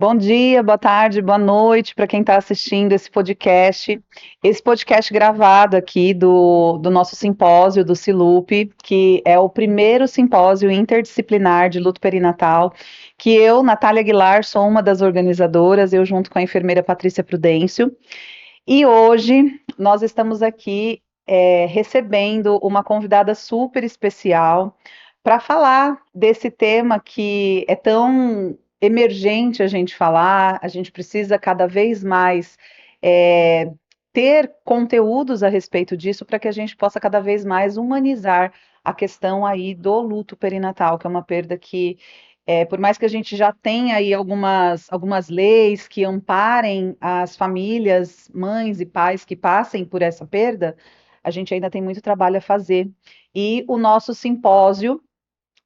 Bom dia, boa tarde, boa noite para quem está assistindo esse podcast. Esse podcast gravado aqui do nosso simpósio do Silupe, que é o primeiro simpósio interdisciplinar de luto perinatal, que eu, Natália Aguilar, sou uma das organizadoras, eu junto com a enfermeira Patrícia Prudêncio. E hoje nós estamos aqui recebendo uma convidada super especial para falar desse tema que é tão emergente a gente falar, a gente precisa cada vez mais é, ter conteúdos a respeito disso para que a gente possa cada vez mais humanizar a questão aí do luto perinatal, que é uma perda que por mais que a gente já tenha aí algumas leis que amparem as famílias, mães e pais que passem por essa perda, a gente ainda tem muito trabalho a fazer. E o nosso simpósio,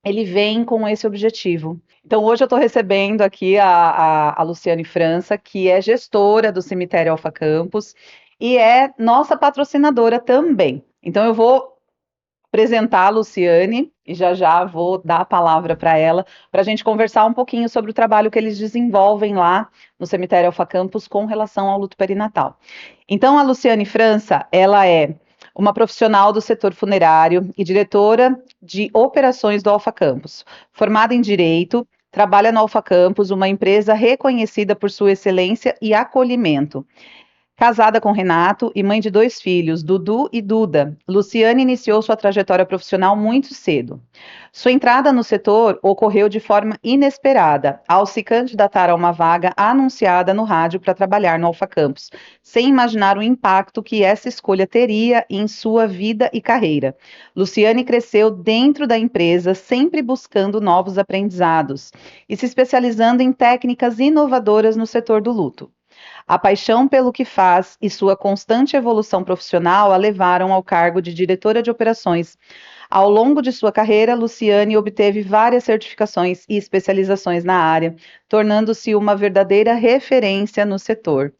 ele vem com esse objetivo. Então, hoje eu estou recebendo aqui a Luciane França, que é gestora do Cemitério Alfa Campos e é nossa patrocinadora também. Então, eu vou apresentar a Luciane e já já vou dar a palavra para ela, para a gente conversar um pouquinho sobre o trabalho que eles desenvolvem lá no Cemitério Alfa Campos com relação ao luto perinatal. Então, a Luciane França, ela é uma profissional do setor funerário e diretora de operações do Alfa Campos. Formada em Direito, trabalha no Alfa Campos, uma empresa reconhecida por sua excelência e acolhimento. Casada com Renato e mãe de 2 filhos, Dudu e Duda, Luciane iniciou sua trajetória profissional muito cedo. Sua entrada no setor ocorreu de forma inesperada, ao se candidatar a uma vaga anunciada no rádio para trabalhar no Alfa Campos, sem imaginar o impacto que essa escolha teria em sua vida e carreira. Luciane cresceu dentro da empresa, sempre buscando novos aprendizados e se especializando em técnicas inovadoras no setor do luto. A paixão pelo que faz e sua constante evolução profissional a levaram ao cargo de diretora de operações. Ao longo de sua carreira, Luciane obteve várias certificações e especializações na área, tornando-se uma verdadeira referência no setor.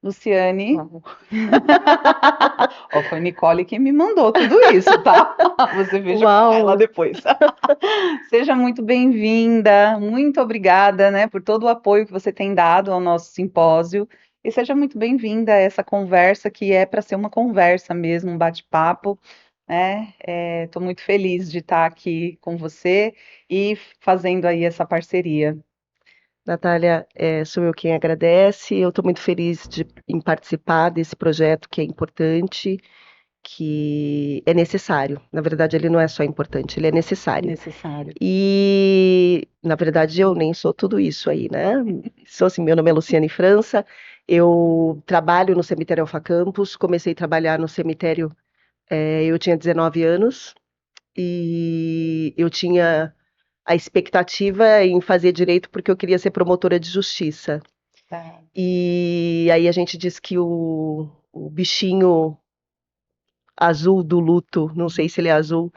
Luciane, ó, foi Nicole que me mandou tudo isso, tá? Você veja com ela depois. Seja muito bem-vinda, muito obrigada, né, por todo o apoio que você tem dado ao nosso simpósio. E seja muito bem-vinda a essa conversa que é para ser uma conversa mesmo, um bate-papo, né? Estou muito feliz de estar aqui com você e fazendo aí essa parceria. Natália, sou eu quem agradece. Eu estou muito feliz em participar desse projeto que é importante, que é necessário. Na verdade, ele não é só importante, ele é necessário. Necessário. E, na verdade, eu nem sou tudo isso aí, né? Sou assim, meu nome é Luciane França, eu trabalho no Cemitério Alfa Campos, comecei a trabalhar no cemitério, eu tinha 19 anos, e eu tinha a expectativa em fazer direito porque eu queria ser promotora de justiça. Tá. E aí a gente diz que o bichinho azul do luto, não sei se ele é azul,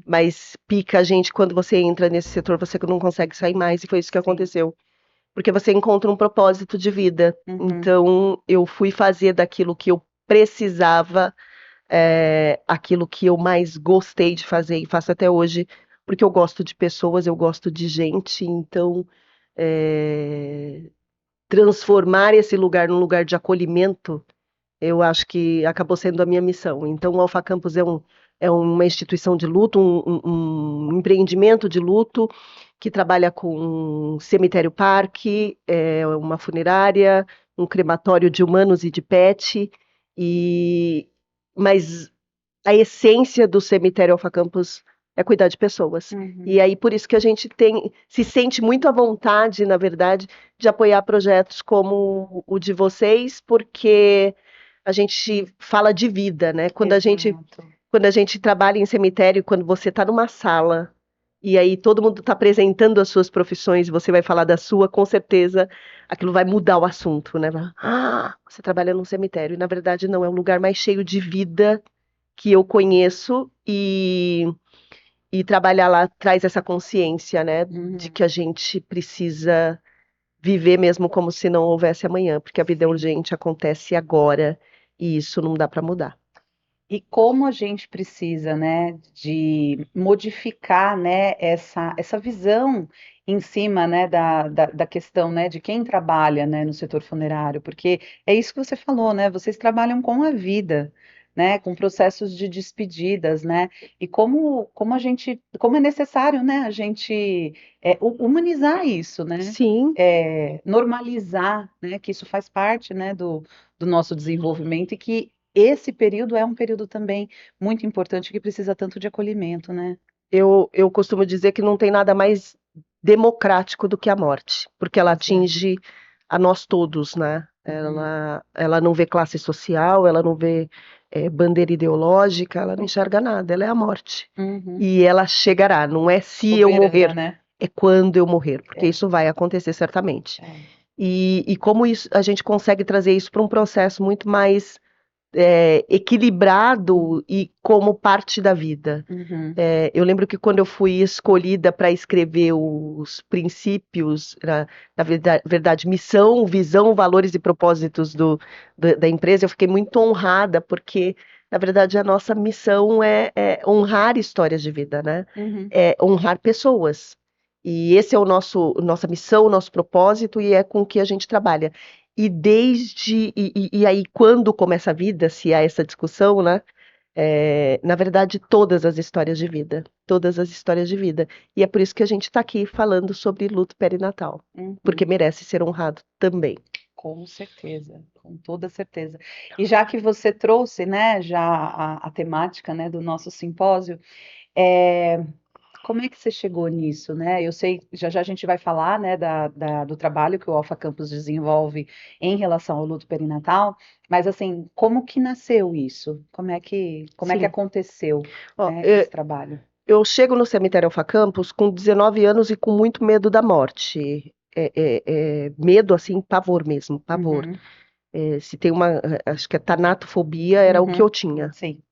mas pica a gente quando você entra nesse setor, você não consegue sair mais, e foi isso que aconteceu. Porque você encontra um propósito de vida. Então, eu fui fazer daquilo que eu precisava, aquilo que eu mais gostei de fazer, e faço até hoje, porque eu gosto de pessoas, eu gosto de gente, então transformar esse lugar num lugar de acolhimento, eu acho que acabou sendo a minha missão. Então, o Alfa Campus é uma instituição de luto, um empreendimento de luto, que trabalha com um cemitério-parque, uma funerária, um crematório de humanos e de pet, mas a essência do cemitério Alfa Campus é cuidar de pessoas. E aí, por isso que a gente se sente muito à vontade, na verdade, de apoiar projetos como o de vocês, porque a gente fala de vida, né? Quando a gente trabalha em cemitério, quando você está numa sala e aí todo mundo está apresentando as suas profissões, você vai falar da sua, com certeza aquilo vai mudar o assunto, né? Você trabalha num cemitério. E, na verdade, não, é um lugar mais cheio de vida que eu conheço, e trabalhar lá traz essa consciência, né? De que a gente precisa viver mesmo como se não houvesse amanhã, porque a vida é urgente, acontece agora, e isso não dá para mudar. E como a gente precisa, né, de modificar, né, essa visão em cima, né, da questão, né, de quem trabalha, né, no setor funerário, porque é isso que você falou, né, vocês trabalham com a vida, né, com processos de despedidas, né, e como a gente, como é necessário, né, a gente humanizar isso, né, Sim, normalizar, né, que isso faz parte, né, do nosso desenvolvimento e que esse período é um período também muito importante que precisa tanto de acolhimento, né? eu costumo dizer que não tem nada mais democrático do que a morte, porque ela Pois é. atinge a nós todos, né? Uhum, Ela não vê classe social, ela não vê bandeira ideológica, ela não enxerga nada, ela é a morte. uhum. E ela chegará, não é se eu Soberana, morrer, né? é quando eu morrer, porque É, isso vai acontecer certamente. é. E como isso, a gente consegue trazer isso para um processo muito mais equilibrado e como parte da vida. Uhum, Eu lembro que quando eu fui escolhida para escrever os princípios, na verdade, missão, visão, valores e propósitos da empresa, eu fiquei muito honrada, porque, na verdade, a nossa missão é honrar histórias de vida, né? uhum, É honrar pessoas. E esse é nossa missão, o nosso propósito, e é com que a gente trabalha. E aí, quando começa a vida, se há essa discussão, né? Na verdade, todas as histórias de vida. Todas as histórias de vida. E é por isso que a gente está aqui falando sobre luto perinatal. Porque uhum. merece ser honrado também. Com certeza, com toda certeza. E já que você trouxe, né, já a temática, né, do nosso simpósio, é, como é que você chegou nisso, né? Eu sei, já já a gente vai falar, né, do trabalho que o Alpha Campus desenvolve em relação ao luto perinatal, mas assim, como que nasceu isso? Como é que Sim. aconteceu, Ó, né, esse trabalho? eu chego no cemitério Alfa Campos com 19 anos e com muito medo da morte. Medo, assim, pavor mesmo, pavor. Uhum, Se tem acho que a tanatofobia era o que uhum, eu tinha. sim.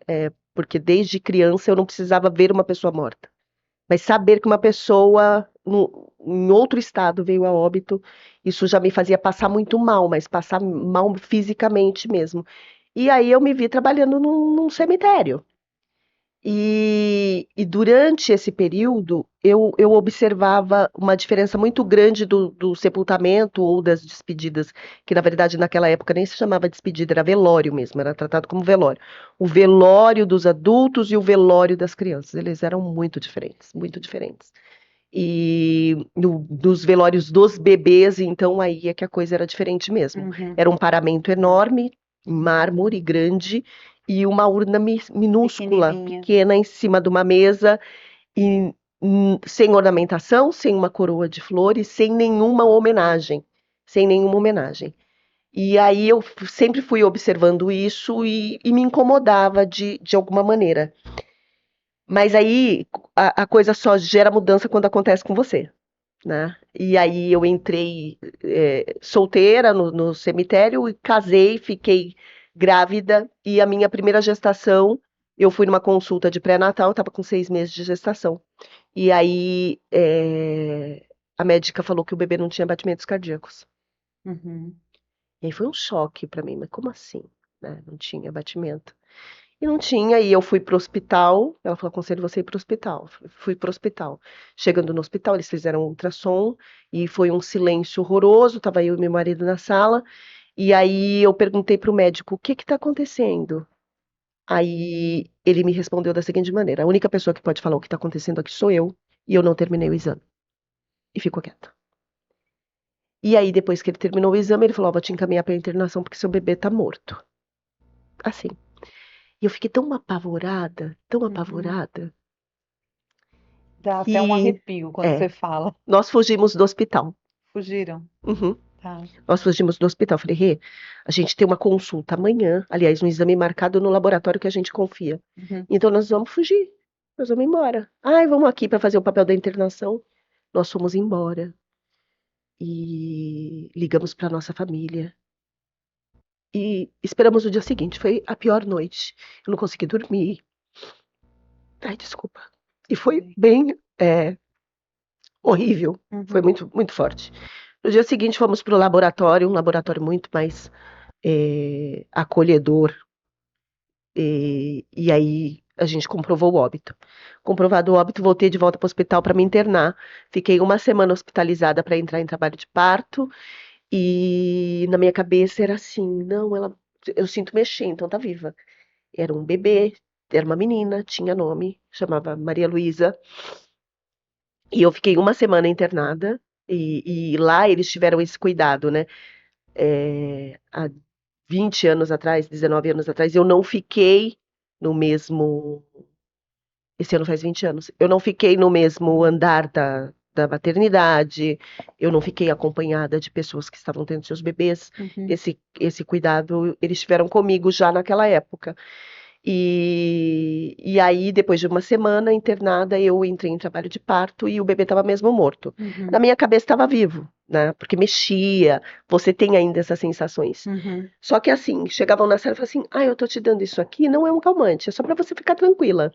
Porque desde criança eu não precisava ver uma pessoa morta. Mas saber que uma pessoa em outro estado veio a óbito, isso já me fazia passar muito mal, mas passar mal fisicamente mesmo. E aí eu me vi trabalhando num cemitério. E durante esse período eu observava uma diferença muito grande do sepultamento ou das despedidas, que na verdade naquela época nem se chamava despedida, era velório mesmo, era tratado como velório. O velório dos adultos e o velório das crianças, eles eram muito diferentes, muito diferentes. E dos velórios dos bebês, então aí é que a coisa era diferente mesmo. Uhum, Era um paramento enorme, em mármore grande, e uma urna minúscula, pequenininha. pequena, em cima de uma mesa, e sem ornamentação, sem uma coroa de flores, sem nenhuma homenagem. Sem nenhuma homenagem. E aí eu sempre fui observando isso e me incomodava de alguma maneira. Mas aí a coisa só gera mudança quando acontece com você, né? E aí eu entrei solteira no cemitério e casei, fiquei grávida e a minha primeira gestação, eu fui numa consulta de pré-natal, estava com 6 meses de gestação. E aí a médica falou que o bebê não tinha batimentos cardíacos. Uhum. E aí foi um choque para mim, mas como assim? Né? Não tinha batimento. E não tinha, e eu fui pro hospital. Ela falou: aconselho você a ir pro hospital. Fui pro hospital. Chegando no hospital, eles fizeram um ultrassom e foi um silêncio horroroso. Tava eu e meu marido na sala. E aí eu perguntei pro médico: o que que tá acontecendo? Aí ele me respondeu da seguinte maneira: a única pessoa que pode falar o que tá acontecendo aqui sou eu, e eu não terminei o exame. E ficou quieto. E aí, depois que ele terminou o exame, ele falou: ó, vou te encaminhar pra internação porque seu bebê tá morto. Assim. E eu fiquei tão Uhum. apavorada, Dá até um que arrepio quando é, você fala. nós fugimos do hospital. Fugiram. Uhum. Tá. Nós fugimos do hospital. Falei: Rê, a gente tem uma consulta amanhã, aliás, um exame marcado no laboratório que a gente confia. Uhum. Então nós vamos fugir. Nós vamos embora. Ai, vamos aqui para fazer o papel da internação. Nós fomos embora e ligamos para nossa família. E esperamos o dia seguinte. Foi a pior noite. Eu não consegui dormir. Ai, desculpa. E Tudo foi bem. bem horrível. Foi Uhum. muito, muito forte. No dia seguinte, fomos para o laboratório, um laboratório muito mais acolhedor. E aí a gente comprovou o óbito. Comprovado o óbito, voltei de volta para o hospital para me internar. Fiquei uma semana hospitalizada para entrar em trabalho de parto. E na minha cabeça era assim, não, eu sinto mexer, então tá viva. Era um bebê, era uma menina, tinha nome, chamava Maria Luísa. E eu fiquei uma semana internada. E lá eles tiveram esse cuidado, né? Há 20 anos atrás, 19 anos atrás, eu não fiquei no mesmo. Esse ano faz 20 anos. Eu não fiquei no mesmo andar da maternidade, eu não fiquei acompanhada de pessoas que estavam tendo seus bebês. Esse cuidado eles tiveram comigo já naquela época. E aí, depois de uma semana internada, eu entrei em trabalho de parto e o bebê estava mesmo morto. Na minha cabeça estava vivo, né? Porque mexia, você tem ainda essas sensações. Só que assim, chegavam na sala e falavam assim: ah, eu tô te dando isso aqui, não é um calmante, é só para você ficar tranquila.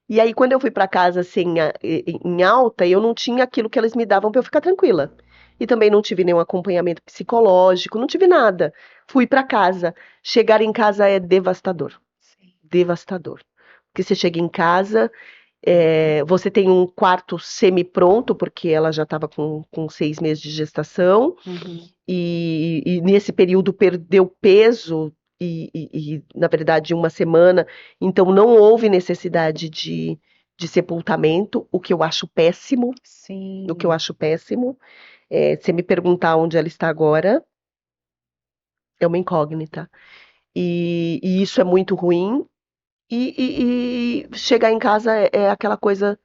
E aí, quando eu fui para casa assim, em alta, eu não tinha aquilo que eles me davam para eu ficar tranquila. E também não tive nenhum acompanhamento psicológico, não tive nada. Fui para casa. Chegar em casa é devastador. Devastador. Porque você chega em casa, você tem um quarto semi-pronto, porque ela já estava com 6 meses de gestação, e nesse período perdeu peso, na verdade, uma semana, então não houve necessidade de sepultamento, o que eu acho péssimo. Sim. O que eu acho péssimo. Se me perguntar onde ela está agora, é uma incógnita. E isso é muito ruim. E chegar em casa é aquela coisa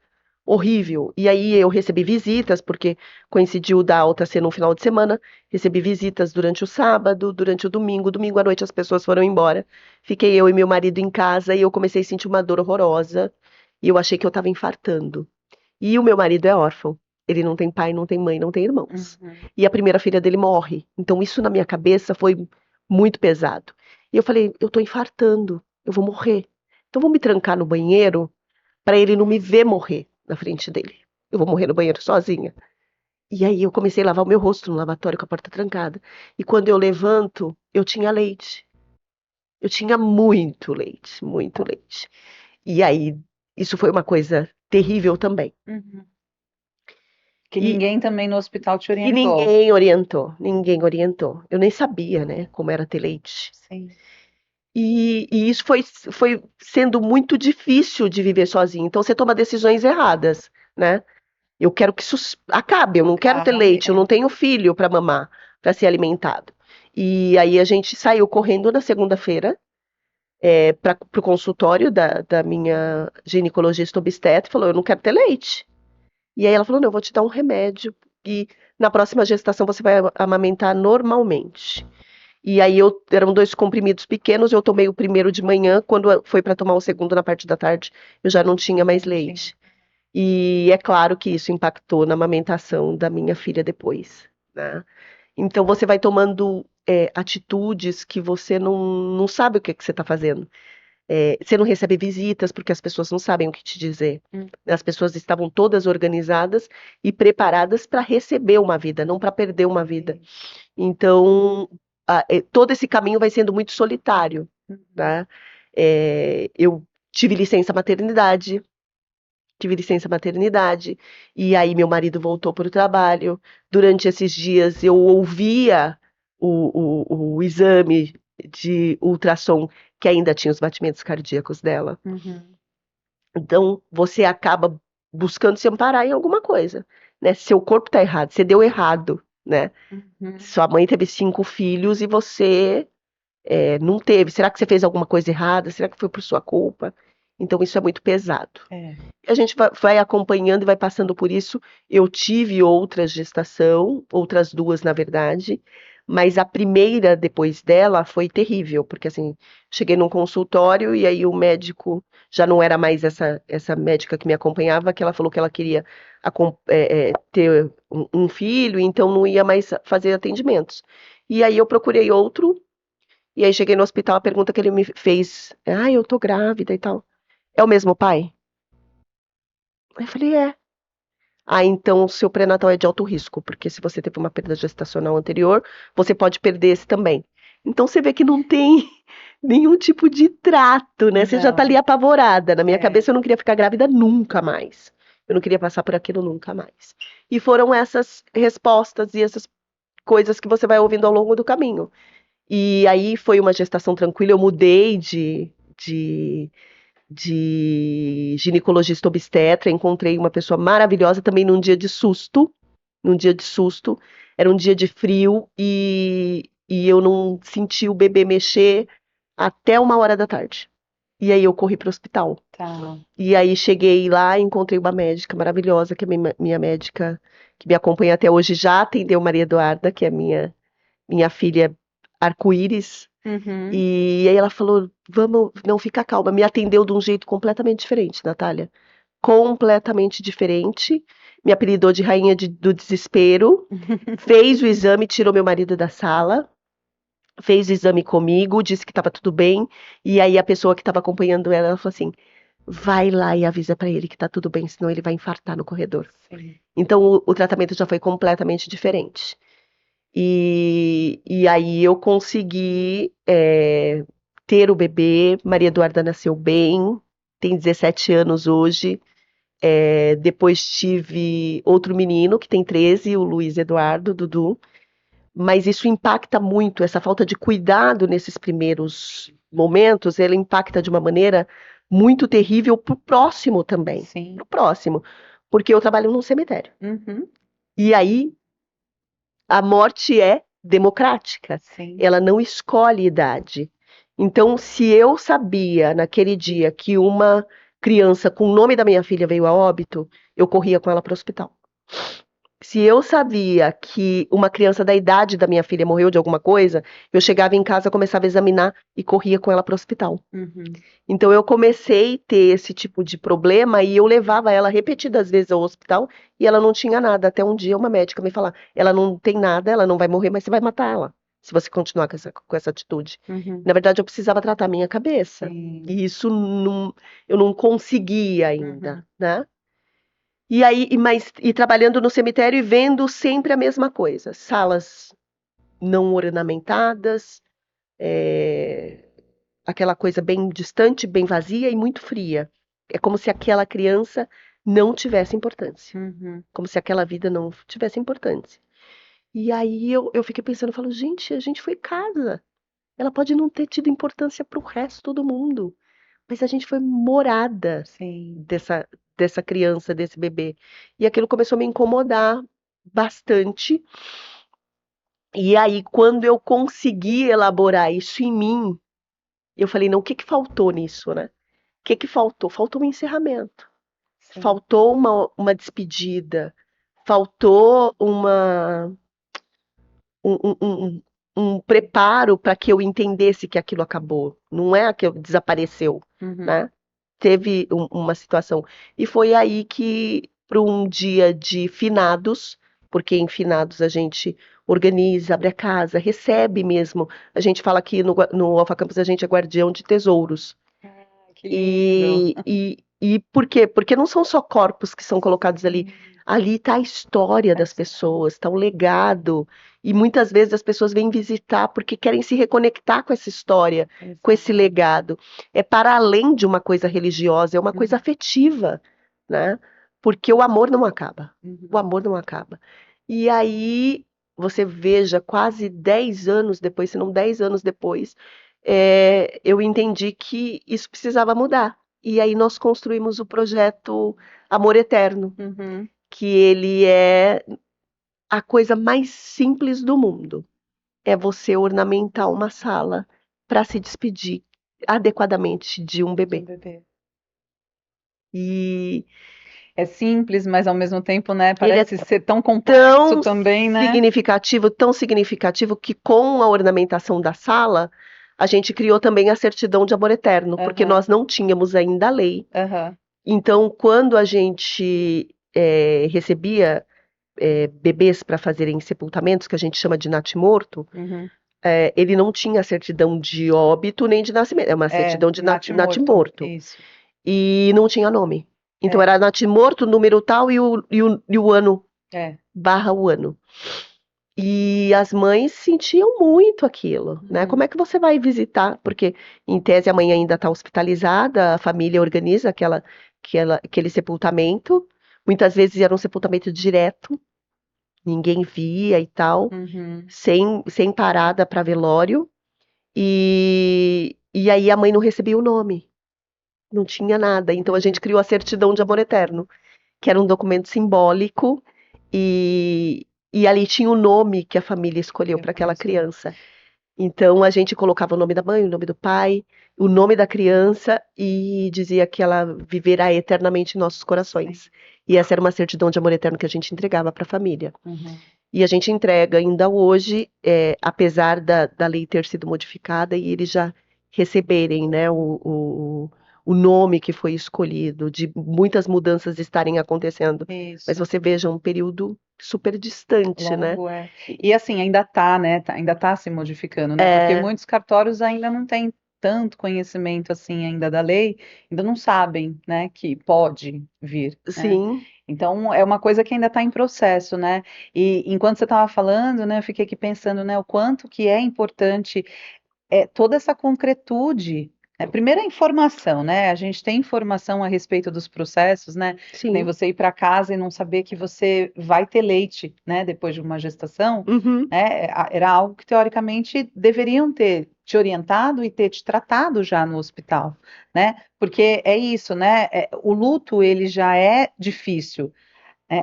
horrível. E aí eu recebi visitas, porque coincidiu da alta ser no final de semana. Recebi visitas durante o sábado, durante o domingo. Domingo à noite as pessoas foram embora. Fiquei eu e meu marido em casa e eu comecei a sentir uma dor horrorosa. E eu achei que eu estava infartando. E o meu marido é órfão. Ele não tem pai, não tem mãe, não tem irmãos. E a primeira filha dele morre. Então isso na minha cabeça foi muito pesado. E eu falei, eu tô infartando, eu vou morrer. Então vou me trancar no banheiro para ele não me ver morrer na frente dele. Eu vou morrer no banheiro sozinha. E aí eu comecei a lavar o meu rosto no lavatório com a porta trancada. E quando eu levanto, eu tinha leite. Eu tinha muito leite, muito leite. E aí isso foi uma coisa terrível também. Que E, ninguém também no hospital te e orientou. ninguém orientou. Eu nem sabia, né, como era ter leite. Sim. E isso foi sendo muito difícil de viver sozinho. Então você toma decisões erradas, né? Eu quero que isso acabe, eu não quero ter leite, eu não tenho filho para mamar, para ser alimentado. E aí a gente saiu correndo na segunda-feira para o consultório da minha ginecologista obstetra e falou: eu não quero ter leite. E aí ela falou: não, eu vou te dar um remédio e na próxima gestação você vai amamentar normalmente. E aí eram 2 comprimidos pequenos, eu tomei o primeiro de manhã, quando foi para tomar o segundo na parte da tarde, eu já não tinha mais leite. E é claro que isso impactou na amamentação da minha filha depois, né? Então você vai tomando atitudes que você não sabe o que você está fazendo. Você não recebe visitas porque as pessoas não sabem o que te dizer. As pessoas estavam todas organizadas e preparadas para receber uma vida, não para perder uma vida. Então, todo esse caminho vai sendo muito solitário, né? Eu tive licença maternidade, e aí meu marido voltou para o trabalho. Durante esses dias eu ouvia o exame de ultrassom que ainda tinha os batimentos cardíacos dela. Então você acaba buscando se amparar em alguma coisa, né? Seu corpo está errado, você deu errado, né? Sua mãe teve 5 filhos e você não teve. Será que você fez alguma coisa errada? Será que foi por sua culpa? Então isso é muito pesado. A gente vai acompanhando e vai passando por isso. Eu tive outra gestação, outras 2, na verdade, mas a primeira depois dela foi terrível, porque assim, cheguei num consultório e aí o médico já não era mais essa médica que me acompanhava, que ela falou que ela queria ter um filho, então não ia mais fazer atendimentos. E aí eu procurei outro, e aí cheguei no hospital, a pergunta que ele me fez, eu tô grávida e tal. É o mesmo pai? Aí eu falei, é. Então o seu pré-natal é de alto risco, porque se você teve uma perda gestacional anterior, você pode perder esse também. Então você vê que não tem nenhum tipo de trato, né? Você já tá ali Não. apavorada. Na minha É. cabeça eu não queria ficar grávida nunca mais. Eu não queria passar por aquilo nunca mais. E foram essas respostas e essas coisas que você vai ouvindo ao longo do caminho. E aí foi uma gestação tranquila, eu mudei de ginecologista obstetra, encontrei uma pessoa maravilhosa também num dia de susto, era um dia de frio e eu não senti o bebê mexer até 1 hora da tarde. E aí eu corri para o hospital. Tá. E aí cheguei lá e encontrei uma médica maravilhosa, que é minha médica, que me acompanha até hoje, já atendeu Maria Eduarda, que é minha filha arco-íris. Uhum. E aí ela falou, vamos, não, fica calma. Me atendeu de um jeito completamente diferente, Natália. Completamente diferente. Me apelidou de rainha do desespero. Fez o exame, tirou meu marido da sala. Fez o exame comigo, disse que estava tudo bem. E aí a pessoa que estava acompanhando ela falou assim, vai lá e avisa para ele que tá tudo bem, senão ele vai infartar no corredor. Sim. Então o tratamento já foi completamente diferente. E aí eu consegui ter o bebê. Maria Eduarda nasceu bem, tem 17 anos hoje. Depois tive outro menino que tem 13, o Luiz Eduardo, Dudu. Mas isso impacta muito, essa falta de cuidado nesses primeiros momentos, ela impacta de uma maneira muito terrível pro próximo também. Sim. Pro próximo. Porque eu trabalho num cemitério. Uhum. E aí a morte é democrática. Sim. Ela não escolhe idade. Então, se eu sabia naquele dia que uma criança com o nome da minha filha veio a óbito, eu corria com ela para o hospital. Se eu sabia que uma criança da idade da minha filha morreu de alguma coisa, eu chegava em casa, começava a examinar e corria com ela para o hospital. Uhum. Então eu comecei a ter esse tipo de problema e eu levava ela repetidas vezes ao hospital e ela não tinha nada. Até um dia uma médica me falar, ela não tem nada, ela não vai morrer, mas você vai matar ela, se você continuar com essa atitude. Uhum. Na verdade, eu precisava tratar a minha cabeça. Sim. E isso eu não conseguia ainda, Uhum. né? E aí, e trabalhando no cemitério e vendo sempre a mesma coisa. Salas não ornamentadas, aquela coisa bem distante, bem vazia e muito fria. É como se aquela criança não tivesse importância. Uhum. Como se aquela vida não tivesse importância. E aí eu fiquei pensando, eu falo, gente, a gente foi casa. Ela pode não ter tido importância para o resto do mundo, mas a gente foi morada Sim. dessa criança, desse bebê. E aquilo começou a me incomodar bastante. E aí, quando eu consegui elaborar isso em mim, eu falei, não, o que que faltou nisso, né? O que que faltou? Faltou um encerramento. Sim. Faltou uma despedida. Faltou um, um- um- um preparo para que eu entendesse que aquilo acabou. Não é que desapareceu, Uhum. né? Teve uma situação. E foi aí que, para um dia de finados, porque em finados a gente organiza, abre a casa, recebe mesmo. A gente fala que no Alpha Campus a gente é guardião de tesouros. Que lindo. E por quê? Porque não são só corpos que são colocados ali. Ali está a história das pessoas, está o legado. E muitas vezes as pessoas vêm visitar porque querem se reconectar com essa história, com esse legado. É para além de uma coisa religiosa, é uma coisa afetiva, né? Porque o amor não acaba. O amor não acaba. E aí, você veja, quase 10 anos depois, se não 10 anos depois, eu entendi que isso precisava mudar. E aí nós construímos o projeto Amor Eterno, Uhum. que ele é a coisa mais simples do mundo. É você ornamentar uma sala para se despedir adequadamente de um Um bebê. bebê. E É simples, mas ao mesmo tempo, né, ele é parece ser tão complexo tão também, né? tão significativo que com a ornamentação da sala, a gente criou também a certidão de amor eterno, porque Aham. nós não tínhamos ainda a lei. Aham. Então, quando a gente recebia bebês para fazerem sepultamentos, que a gente chama de natimorto, Uhum. ele não tinha certidão de óbito nem de nascimento, é uma certidão de natimorto. natimorto. Isso. E não tinha nome. Então É. era natimorto, número tal e o ano, É. barra o ano. E E as mães sentiam muito aquilo, né? Como é que você vai visitar? Porque, em tese, a mãe ainda está hospitalizada, a família organiza aquele sepultamento. Muitas vezes era um sepultamento direto, ninguém via e tal, sem parada para velório. E aí a mãe não recebia o nome, não tinha nada. Então a gente criou a certidão de amor eterno, que era um documento simbólico e ali tinha o nome que a família escolheu para aquela criança. Então a gente colocava o nome da mãe, o nome do pai, o nome da criança e dizia que ela viverá eternamente em nossos corações. E essa era uma certidão de amor eterno que a gente entregava para a família. E a gente entrega ainda hoje, apesar da lei ter sido modificada e eles já receberem, né, o nome que foi escolhido, de muitas mudanças estarem acontecendo. Isso. Mas você veja, um período super distante, né? Longo, E assim, ainda tá, né? Ainda tá se modificando, né? Porque muitos cartórios ainda não têm tanto conhecimento assim ainda da lei, ainda não sabem, né, que pode vir, né? Sim. Então é uma coisa que ainda está em processo, né? E enquanto você estava falando, né, eu fiquei aqui pensando, né, o quanto que é importante toda essa concretude. Primeiro a informação, né? A gente tem informação a respeito dos processos, né? Sim. Nem você ir para casa e não saber que você vai ter leite, né? Depois de uma gestação, né? Era algo que teoricamente deveriam ter te orientado e ter te tratado já no hospital, né? Porque é isso, né? O luto ele já é difícil.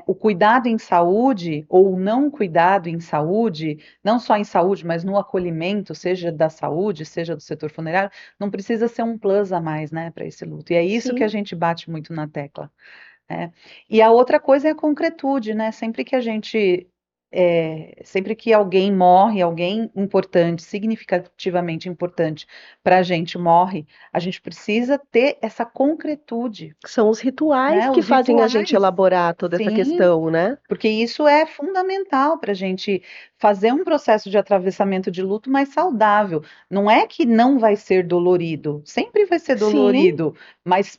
O cuidado em saúde ou o não cuidado em saúde, não só em saúde, mas no acolhimento, seja da saúde, seja do setor funerário, não precisa ser um plus a mais, né, para esse luto. E é isso que a gente bate muito na tecla. E a outra coisa é a concretude, né? Sempre que alguém morre, alguém importante, significativamente importante para a gente morre, a gente precisa ter essa concretude. São os rituais Né? que Os fazem a gente rituais. elaborar toda essa Sim, questão, né? porque isso é fundamental para a gente fazer um processo de atravessamento de luto mais saudável. Não é que não vai ser dolorido, sempre vai ser dolorido, mas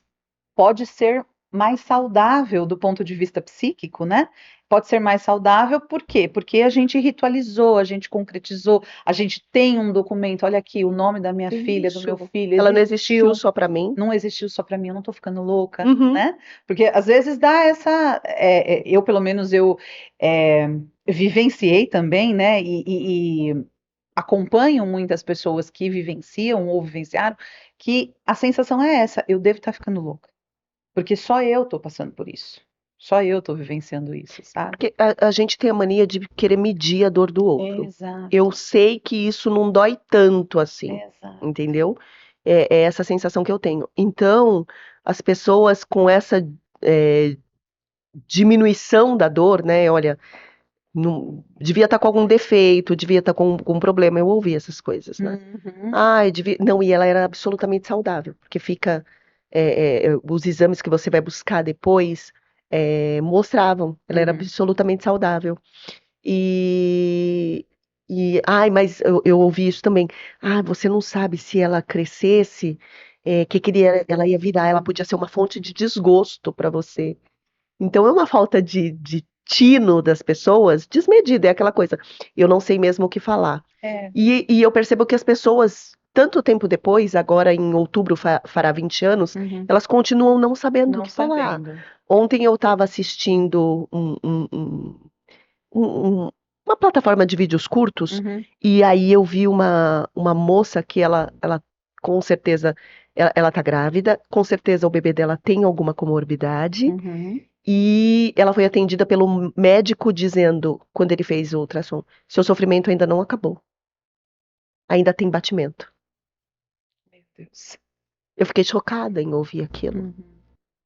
pode ser mais saudável do ponto de vista psíquico, né? Pode ser mais saudável, por quê? Porque a gente ritualizou, a gente concretizou, a gente tem um documento, olha aqui, o nome da minha filha, do meu filho, Ela não existiu só para mim. Não existiu só para mim, eu não tô ficando louca, Uhum. né? Porque às vezes dá essa. Eu, pelo menos, vivenciei também, né? E acompanho muitas pessoas que vivenciam ou vivenciaram, que a sensação é essa: eu devo estar ficando louca. Porque só eu tô passando por isso. Só eu tô vivenciando isso, sabe? Porque a gente tem a mania de querer medir a dor do outro. Exato. Eu sei que isso não dói tanto assim, entendeu? É essa sensação que eu tenho. Então, as pessoas com essa diminuição da dor, né? Olha, devia estar com algum defeito, devia estar com um problema. Eu ouvi essas coisas, né? Ai, não, e ela era absolutamente saudável, porque fica os exames que você vai buscar depois mostravam, ela era absolutamente saudável. Ai, mas eu ouvi isso também. Ah, você não sabe se ela crescesse, ela ia virar, ela podia ser uma fonte de desgosto para você. Então é uma falta de tino das pessoas desmedida, é aquela coisa. Eu não sei mesmo o que falar. E eu percebo que as pessoas, tanto tempo depois, agora em outubro fará 20 anos, elas continuam não sabendo o que falar. Ontem eu estava assistindo uma plataforma de vídeos curtos, e aí eu vi uma moça que ela com certeza, ela tá grávida, com certeza o bebê dela tem alguma comorbidade, e ela foi atendida pelo médico dizendo, quando ele fez o ultrassom, seu sofrimento ainda não acabou. Ainda tem batimento. Meu Deus. Eu fiquei chocada em ouvir aquilo.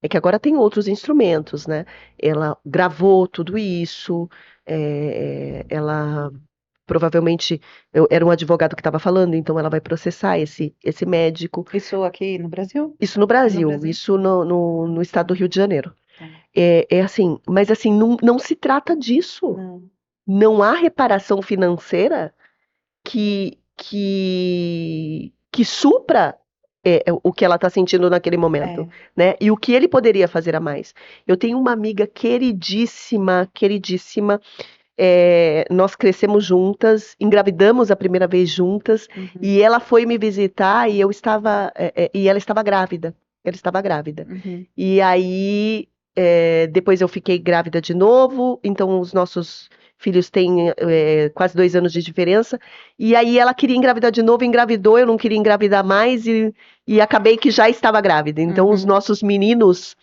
É que agora tem outros instrumentos, né? Ela gravou tudo isso, ela provavelmente era um advogado que estava falando, então ela vai processar esse médico. Isso aqui no Brasil? Isso no Brasil, isso no estado do Rio de Janeiro. Assim, mas assim, não se trata disso. Não há reparação financeira que supra o que ela está sentindo naquele momento, né? E o que ele poderia fazer a mais. Eu tenho uma amiga queridíssima, queridíssima, nós crescemos juntas, engravidamos a primeira vez juntas, e ela foi me visitar e e ela estava grávida. Ela estava grávida. E aí, depois eu fiquei grávida de novo, então os nossos filhos têm quase 2 anos de diferença. E aí ela queria engravidar de novo, engravidou, eu não queria engravidar mais e acabei que já estava grávida. Então os nossos meninos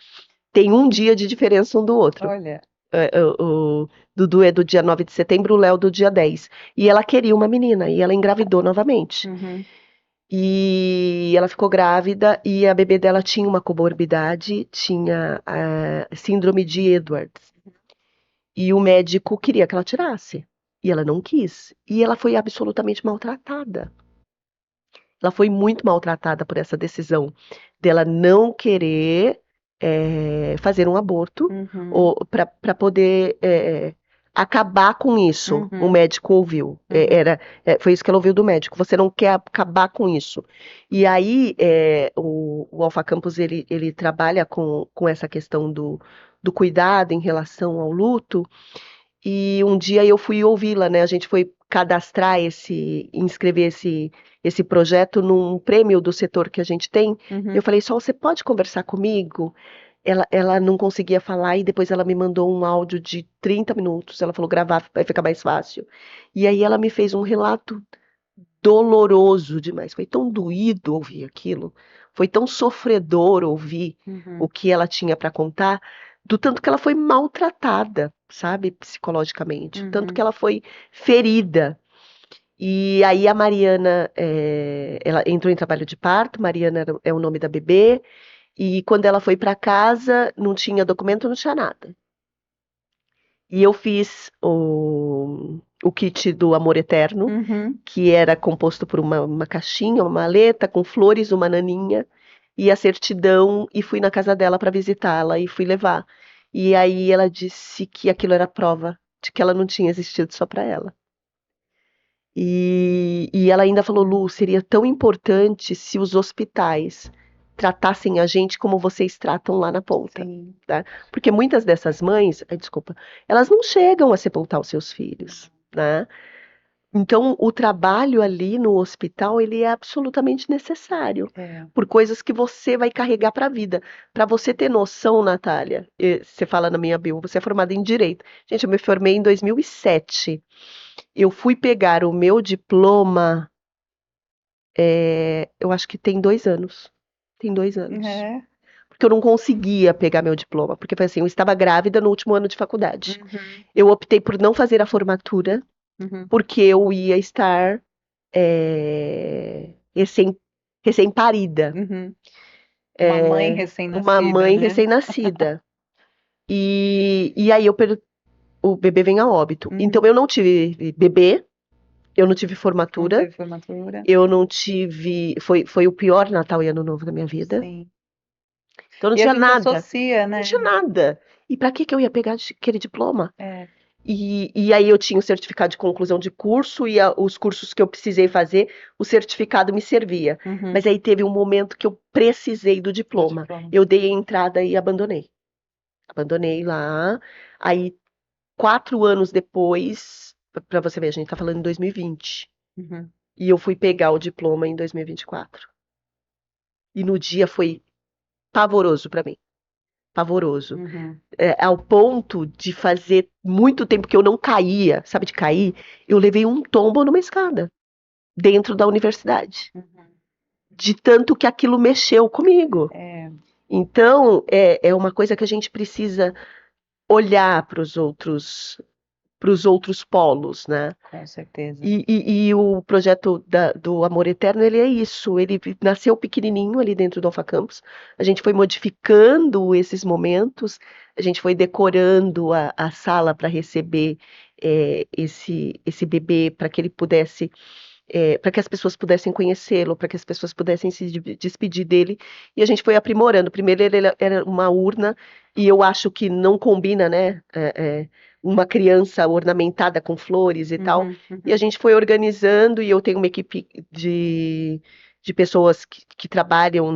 têm um dia de diferença um do outro. Olha. O Dudu é do dia 9 de setembro, o Léo do dia 10. E ela queria uma menina, e ela engravidou novamente. E ela ficou grávida, e a bebê dela tinha uma comorbidade, tinha a síndrome de Edwards. E o médico queria que ela tirasse, e ela não quis. E ela foi absolutamente maltratada. Ela foi muito maltratada por essa decisão dela não querer fazer um aborto para poder acabar com isso. O médico ouviu. Foi isso que ela ouviu do médico. Você não quer acabar com isso. E aí o Alpha Campus ele trabalha com essa questão do cuidado em relação ao luto. E um dia eu fui ouvi-la, né? A gente foi cadastrar inscrever esse projeto num prêmio do setor que a gente tem. Eu falei, Sol, você pode conversar comigo? Ela não conseguia falar e depois ela me mandou um áudio de 30 minutos. Ela falou, gravar vai ficar mais fácil. E aí ela me fez um relato doloroso demais. Foi tão doído ouvir aquilo. Foi tão sofredor ouvir o que ela tinha para contar, do tanto que ela foi maltratada, sabe, psicologicamente, tanto que ela foi ferida. E aí a Mariana, ela entrou em trabalho de parto, Mariana é o nome da bebê, e quando ela foi para casa, não tinha documento, não tinha nada. E eu fiz o kit do Amor Eterno, que era composto por uma caixinha, uma maleta com flores, uma naninha e a certidão, e fui na casa dela para visitá-la e fui levar. E aí ela disse que aquilo era prova de que ela não tinha existido só para ela. E ela ainda falou, Lu, seria tão importante se os hospitais tratassem a gente como vocês tratam lá na ponta. Tá? Porque muitas dessas mães, desculpa, elas não chegam a sepultar os seus filhos, né? Então, o trabalho ali no hospital, ele é absolutamente necessário, por coisas que você vai carregar para a vida. Para você ter noção, Natália, você fala na minha bio, você é formada em Direito. Gente, eu me formei em 2007. Eu fui pegar o meu diploma, eu acho que tem 2 anos. Tem 2 anos. Porque eu não conseguia pegar meu diploma, porque foi assim, eu estava grávida no último ano de faculdade. Eu optei por não fazer a formatura, porque eu ia estar recém-parida. Uma mãe recém-nascida. Uma mãe né? recém-nascida. E aí o bebê vem a óbito. Então eu não tive bebê, eu não tive formatura. Não teve formatura. Eu não tive. Foi o pior Natal e Ano Novo da minha vida. Sim. Então não E a tinha gente nada. associa, né? Não tinha nada. E para que eu ia pegar aquele diploma? E aí eu tinha o certificado de conclusão de curso e os cursos que eu precisei fazer, o certificado me servia. Mas aí teve um momento que eu precisei do diploma. Eu dei a entrada e abandonei. Abandonei lá. Aí, 4 anos depois, para você ver, a gente tá falando em 2020. E eu fui pegar o diploma em 2024. E no dia foi pavoroso para mim. Pavoroso. Ao ponto de fazer muito tempo que eu não caía, sabe, de cair, eu levei um tombo numa escada, dentro da universidade. De tanto que aquilo mexeu comigo. Então, é uma coisa que a gente precisa olhar para os outros polos, né? Com certeza. E o projeto do Amor Eterno, ele é isso. Ele nasceu pequenininho ali dentro do Alpha Campus. A gente foi modificando esses momentos, a gente foi decorando a sala para receber esse bebê, para que ele pudesse, para que as pessoas pudessem conhecê-lo, para que as pessoas pudessem se despedir dele. E a gente foi aprimorando. Primeiro ele era uma urna, e eu acho que não combina, né? Uma criança ornamentada com flores e tal. E a gente foi organizando, e eu tenho uma equipe de pessoas que trabalham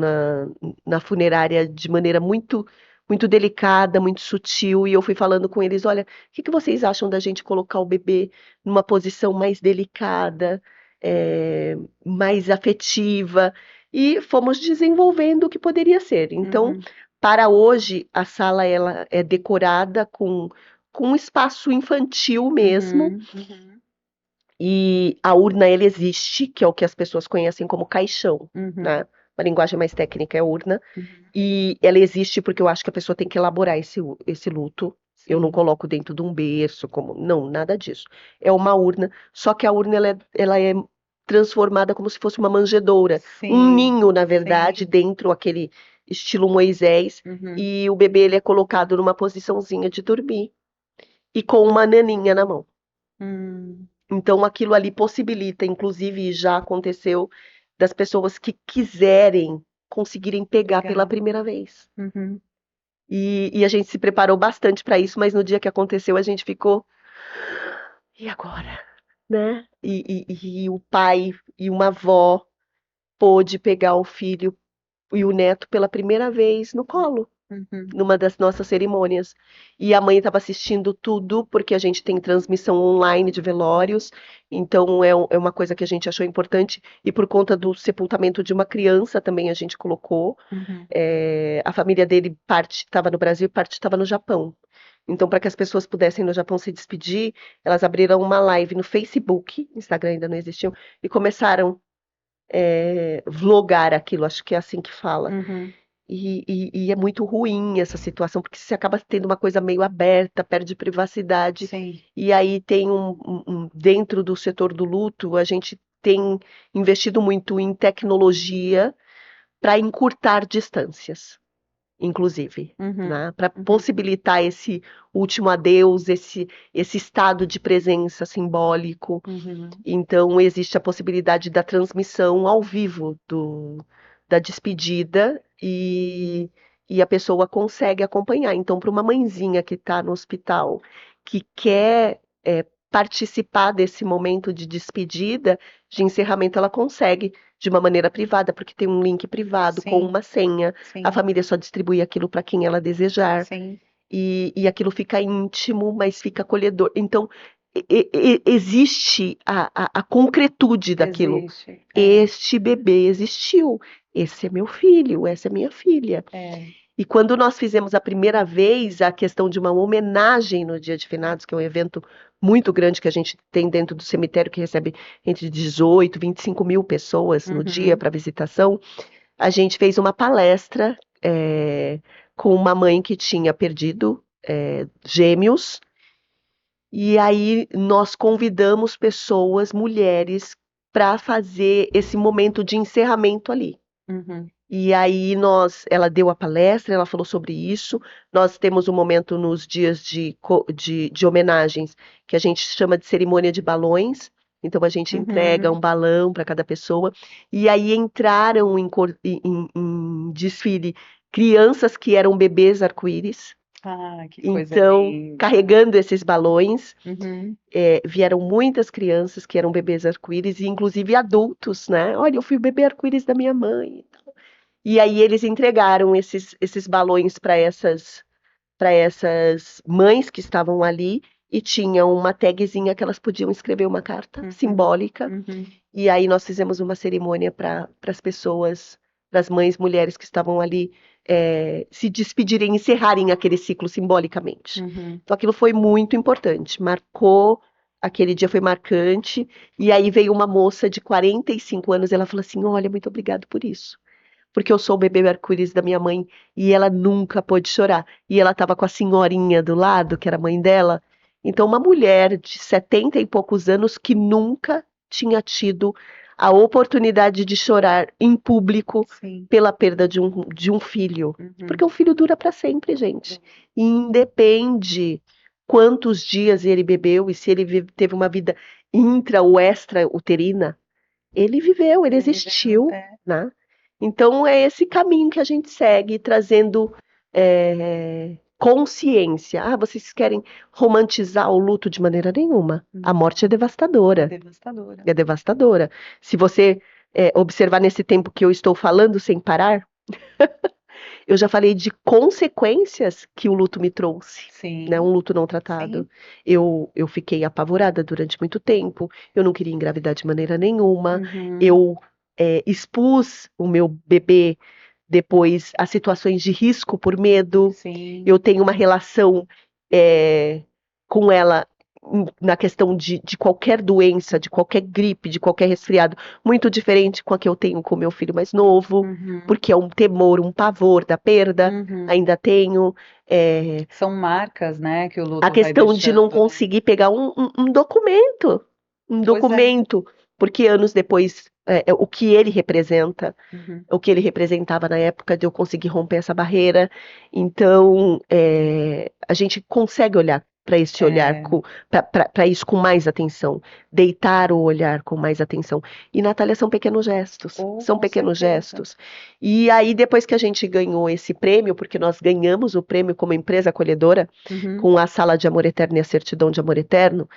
na funerária de maneira muito, muito delicada, muito sutil, e eu fui falando com eles, olha, o que que vocês acham da gente colocar o bebê numa posição mais delicada, é, mais afetiva, e fomos desenvolvendo o que poderia ser. Então, Uhum. para hoje, a sala ela é decorada com um espaço infantil mesmo, Uhum. Uhum. e a urna ela existe, que é o que as pessoas conhecem como caixão, Uhum. né? Uma linguagem mais técnica é urna. Uhum. E ela existe porque eu acho que a pessoa tem que elaborar esse luto. Eu não Sim. coloco dentro de um berço, como. Não, nada disso. É uma urna. Só que a urna ela é transformada como se fosse uma manjedoura. Um Sim. ninho, na Sim. verdade, dentro aquele estilo Moisés. Uhum. E o bebê ele é colocado numa posiçãozinha de dormir. E com uma naninha na mão. Hum. Então aquilo ali possibilita, inclusive já aconteceu, das pessoas que quiserem conseguirem pegar pela Legal. primeira vez. Uhum. E a gente se preparou bastante para isso, mas no dia que aconteceu a gente ficou, e agora? Né? E o pai e uma avó pôde pegar o filho e o neto pela primeira vez no colo, Uhum. numa das nossas cerimônias. E a mãe estava assistindo tudo, porque a gente tem transmissão online de velórios, então é uma coisa que a gente achou importante, e por conta do sepultamento de uma criança também a gente colocou. Uhum. A família dele, parte estava no Brasil e parte estava no Japão. Então, para que as pessoas pudessem no Japão se despedir, elas abriram uma live no Facebook, Instagram ainda não existiam, e começaram vlogar aquilo, acho que é assim que fala. Uhum. E é muito ruim essa situação, porque você acaba tendo uma coisa meio aberta, perde privacidade. Sim. E aí tem dentro do setor do luto, a gente tem investido muito em tecnologia para encurtar distâncias, inclusive, Uhum. né? Para Uhum. possibilitar esse último adeus, esse estado de presença simbólico. Uhum. Então, existe a possibilidade da transmissão ao vivo da despedida e a pessoa consegue acompanhar. Então, para uma mãezinha que está no hospital, que quer participar desse momento de despedida, de encerramento, ela consegue de uma maneira privada, porque tem um link privado com Sim. uma senha. A Sim. família só distribui aquilo para quem ela desejar. Sim. E aquilo fica íntimo, mas fica acolhedor. Então, existe a concretude daquilo. Existe. É. Este bebê existiu. Esse é meu filho, essa é minha filha. É. E quando nós fizemos a primeira vez a questão de uma homenagem no Dia de Finados, que é um evento muito grande que a gente tem dentro do cemitério, que recebe entre 18 e 25 mil pessoas no dia Uhum. para visitação, a gente fez uma palestra com uma mãe que tinha perdido gêmeos, e aí nós convidamos pessoas, mulheres, para fazer esse momento de encerramento ali. Uhum. E aí ela deu a palestra, ela falou sobre isso. Nós temos um momento nos dias de homenagens que a gente chama de cerimônia de balões. Então a gente entrega Uhum. um balão para cada pessoa. E aí entraram em desfile crianças que eram bebês arco-íris. Ah, que coisa Então, linda. carregando esses balões, Uhum. vieram muitas crianças que eram bebês arco-íris, e inclusive adultos, né? Olha, eu fui o bebê arco-íris da minha mãe. E aí eles entregaram esses balões para essas mães que estavam ali e tinham uma tagzinha que elas podiam escrever uma carta Uhum. simbólica. Uhum. E aí nós fizemos uma cerimônia para as pessoas, para as mães, mulheres que estavam ali se despedirem, encerrarem aquele ciclo simbolicamente. Uhum. Então aquilo foi muito importante, marcou. Aquele dia foi marcante, e aí veio uma moça de 45 anos, e ela falou assim: Olha, muito obrigado por isso, porque eu sou o bebê arco-íris da minha mãe e ela nunca pôde chorar. E ela estava com a senhorinha do lado, que era a mãe dela. Então, uma mulher de 70 e poucos anos que nunca tinha tido a oportunidade de chorar em público Sim. pela perda de um filho. Uhum. Porque o filho dura para sempre, gente. E independe quantos dias ele bebeu e se ele teve uma vida intra ou extra-uterina, ele viveu, ele Ele viveu, existiu, é. né? Então é esse caminho que a gente segue, trazendo consciência. Ah, vocês querem romantizar o luto de maneira nenhuma. A morte é É devastadora. devastadora. É devastadora. Se você observar nesse tempo que eu estou falando sem parar, eu já falei de consequências que o luto me trouxe, Sim, né? Um luto não tratado. sim. Eu fiquei apavorada durante muito tempo, eu não queria engravidar de maneira nenhuma, Uhum. eu expus o meu bebê depois a situações de risco por medo. Sim. Eu tenho uma relação com ela na questão de qualquer doença, de qualquer gripe, de qualquer resfriado, muito diferente com a que eu tenho com meu filho mais novo, Uhum. porque é um temor, um pavor da perda, Uhum. ainda tenho. São marcas, né, que o A luto vai questão de não deixando, né? conseguir pegar um documento, Pois é. porque anos depois, o que ele representa, Uhum. o que ele representava na época de eu conseguir romper essa barreira. Então, a gente consegue olhar para esse olhar, para isso com mais atenção, deitar o olhar com mais atenção. E, Natália, são pequenos gestos, são Com pequenos certeza. gestos. E aí, depois que a gente ganhou esse prêmio, porque nós ganhamos o prêmio como empresa acolhedora, Uhum. com a Sala de Amor Eterno e a Certidão de Amor Eterno,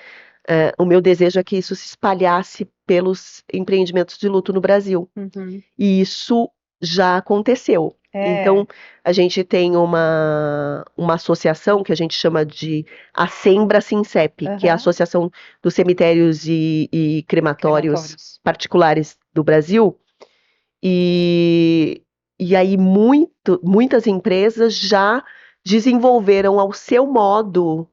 o meu desejo é que isso se espalhasse pelos empreendimentos de luto no Brasil. Uhum. E isso já aconteceu. Então, a gente tem uma associação que a gente chama de Assembra Sincep, que é a Associação dos Cemitérios e Crematórios Particulares do Brasil. E aí muitas empresas já desenvolveram ao seu modo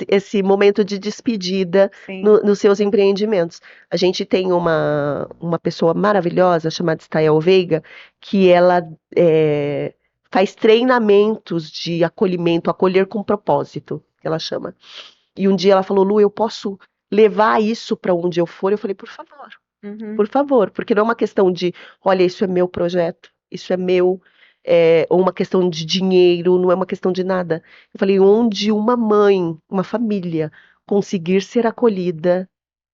esse momento de despedida nos seus empreendimentos. A gente tem uma pessoa maravilhosa chamada Stael Veiga, que ela faz treinamentos de acolhimento, acolher com propósito, que ela chama. E um dia ela falou: Lu, eu posso levar isso para onde eu for? Eu falei: por favor, porque não é uma questão de, olha, isso é meu projeto, isso é meu, ou uma questão de dinheiro, não é uma questão de nada. Eu falei, onde uma mãe, uma família, conseguir ser acolhida,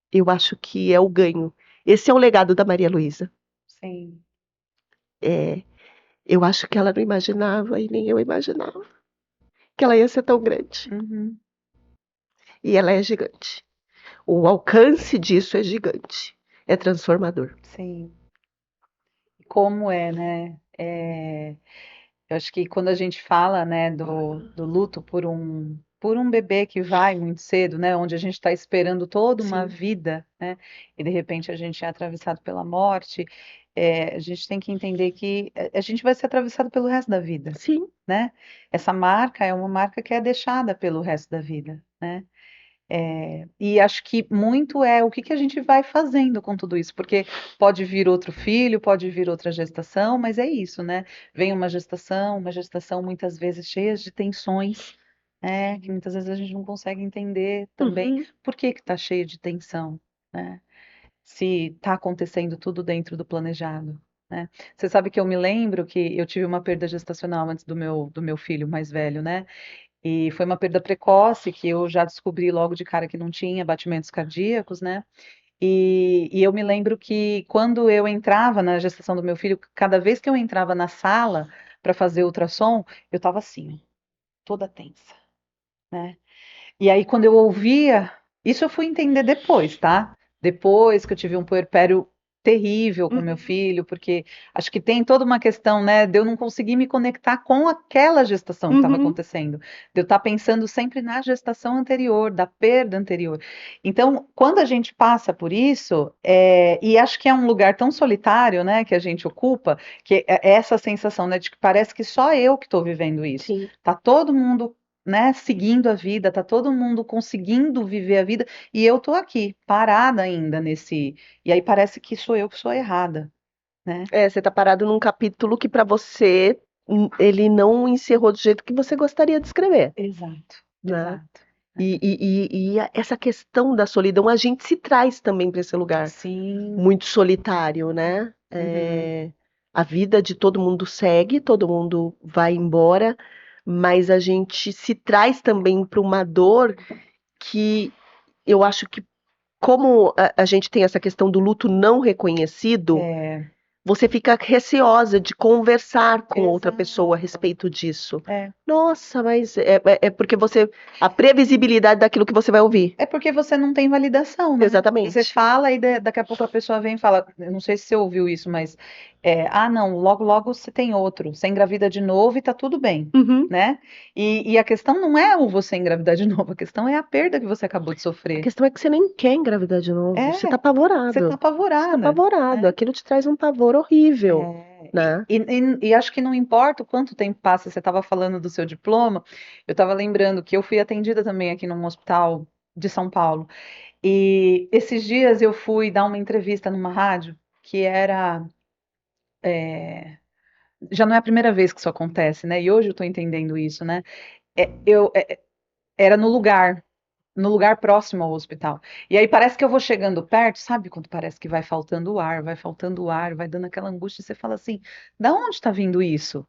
eu acho que é o ganho. Esse é o legado da Maria Luísa. Sim. Eu acho que ela não imaginava, e nem eu imaginava, que ela ia ser tão grande. Uhum. E ela é gigante. O alcance disso é gigante. É transformador. Sim. Como né? Eu acho que quando a gente fala, né, do luto por um bebê que vai muito cedo, né, onde a gente está esperando toda uma vida, né, e de repente a gente é atravessado pela morte, a gente tem que entender que a gente vai ser atravessado pelo resto da vida, Sim. né? Essa marca é uma marca que é deixada pelo resto da vida, né? E acho que muito é o que a gente vai fazendo com tudo isso, porque pode vir outro filho, pode vir outra gestação, mas é isso, né? Vem uma gestação muitas vezes cheia de tensões, que muitas vezes a gente não consegue entender também por que está cheio de tensão, né? Se está acontecendo tudo dentro do planejado. Né? Você sabe que eu me lembro que eu tive uma perda gestacional antes do meu filho mais velho, né? E foi uma perda precoce que eu já descobri logo de cara que não tinha batimentos cardíacos, né? E eu me lembro que quando eu entrava na gestação do meu filho, cada vez que eu entrava na sala para fazer ultrassom, eu estava assim, toda tensa, né? E aí quando eu ouvia, isso eu fui entender depois, tá? Depois que eu tive um puerpério terrível com meu filho, porque acho que tem toda uma questão, né, de eu não conseguir me conectar com aquela gestação que estava acontecendo, de eu estar pensando sempre na gestação anterior, da perda anterior. Então, quando a gente passa por isso, e acho que é um lugar tão solitário, né, que a gente ocupa, que é essa sensação, né, de que parece que só eu que estou vivendo isso. Sim. Tá todo mundo, né, seguindo a vida, tá todo mundo conseguindo viver a vida e eu tô aqui, parada ainda nesse. E aí parece que sou eu que sou errada, né? Você tá parado num capítulo que para você ele não encerrou do jeito que você gostaria de escrever, Exato, né? exato. E essa questão da solidão a gente se traz também para esse lugar Sim. muito solitário, né? A vida de todo mundo segue, todo mundo vai embora, mas a gente se traz também para uma dor que eu acho que, como a gente tem essa questão do luto não reconhecido, você fica receosa de conversar com outra pessoa a respeito disso. Nossa, mas é porque a previsibilidade daquilo que você vai ouvir. É porque você não tem validação, né? Exatamente. Você fala e daqui a pouco a pessoa vem e fala, eu não sei se você ouviu isso, mas não, logo, logo você tem outro, você engravida de novo e tá tudo bem, Uhum. né? E a questão não é o você engravidar de novo, a questão é a perda que você acabou de A sofrer. questão é que você nem quer engravidar de novo. Você tá É, você tá apavorado. Você tá apavorada, apavorado. né? Aquilo te traz um pavor horrível, É, né? e acho que não importa o quanto tempo passa, você estava falando do seu diploma, eu estava lembrando que eu fui atendida também aqui num hospital de São Paulo, e esses dias eu fui dar uma entrevista numa rádio que era. Já não é a primeira vez que isso acontece, né? E hoje eu estou entendendo isso, né? Era no lugar próximo ao hospital. E aí parece que eu vou chegando perto, sabe quando parece que vai faltando o ar, vai faltando o ar, vai dando aquela angústia, e você fala assim, da onde está vindo isso?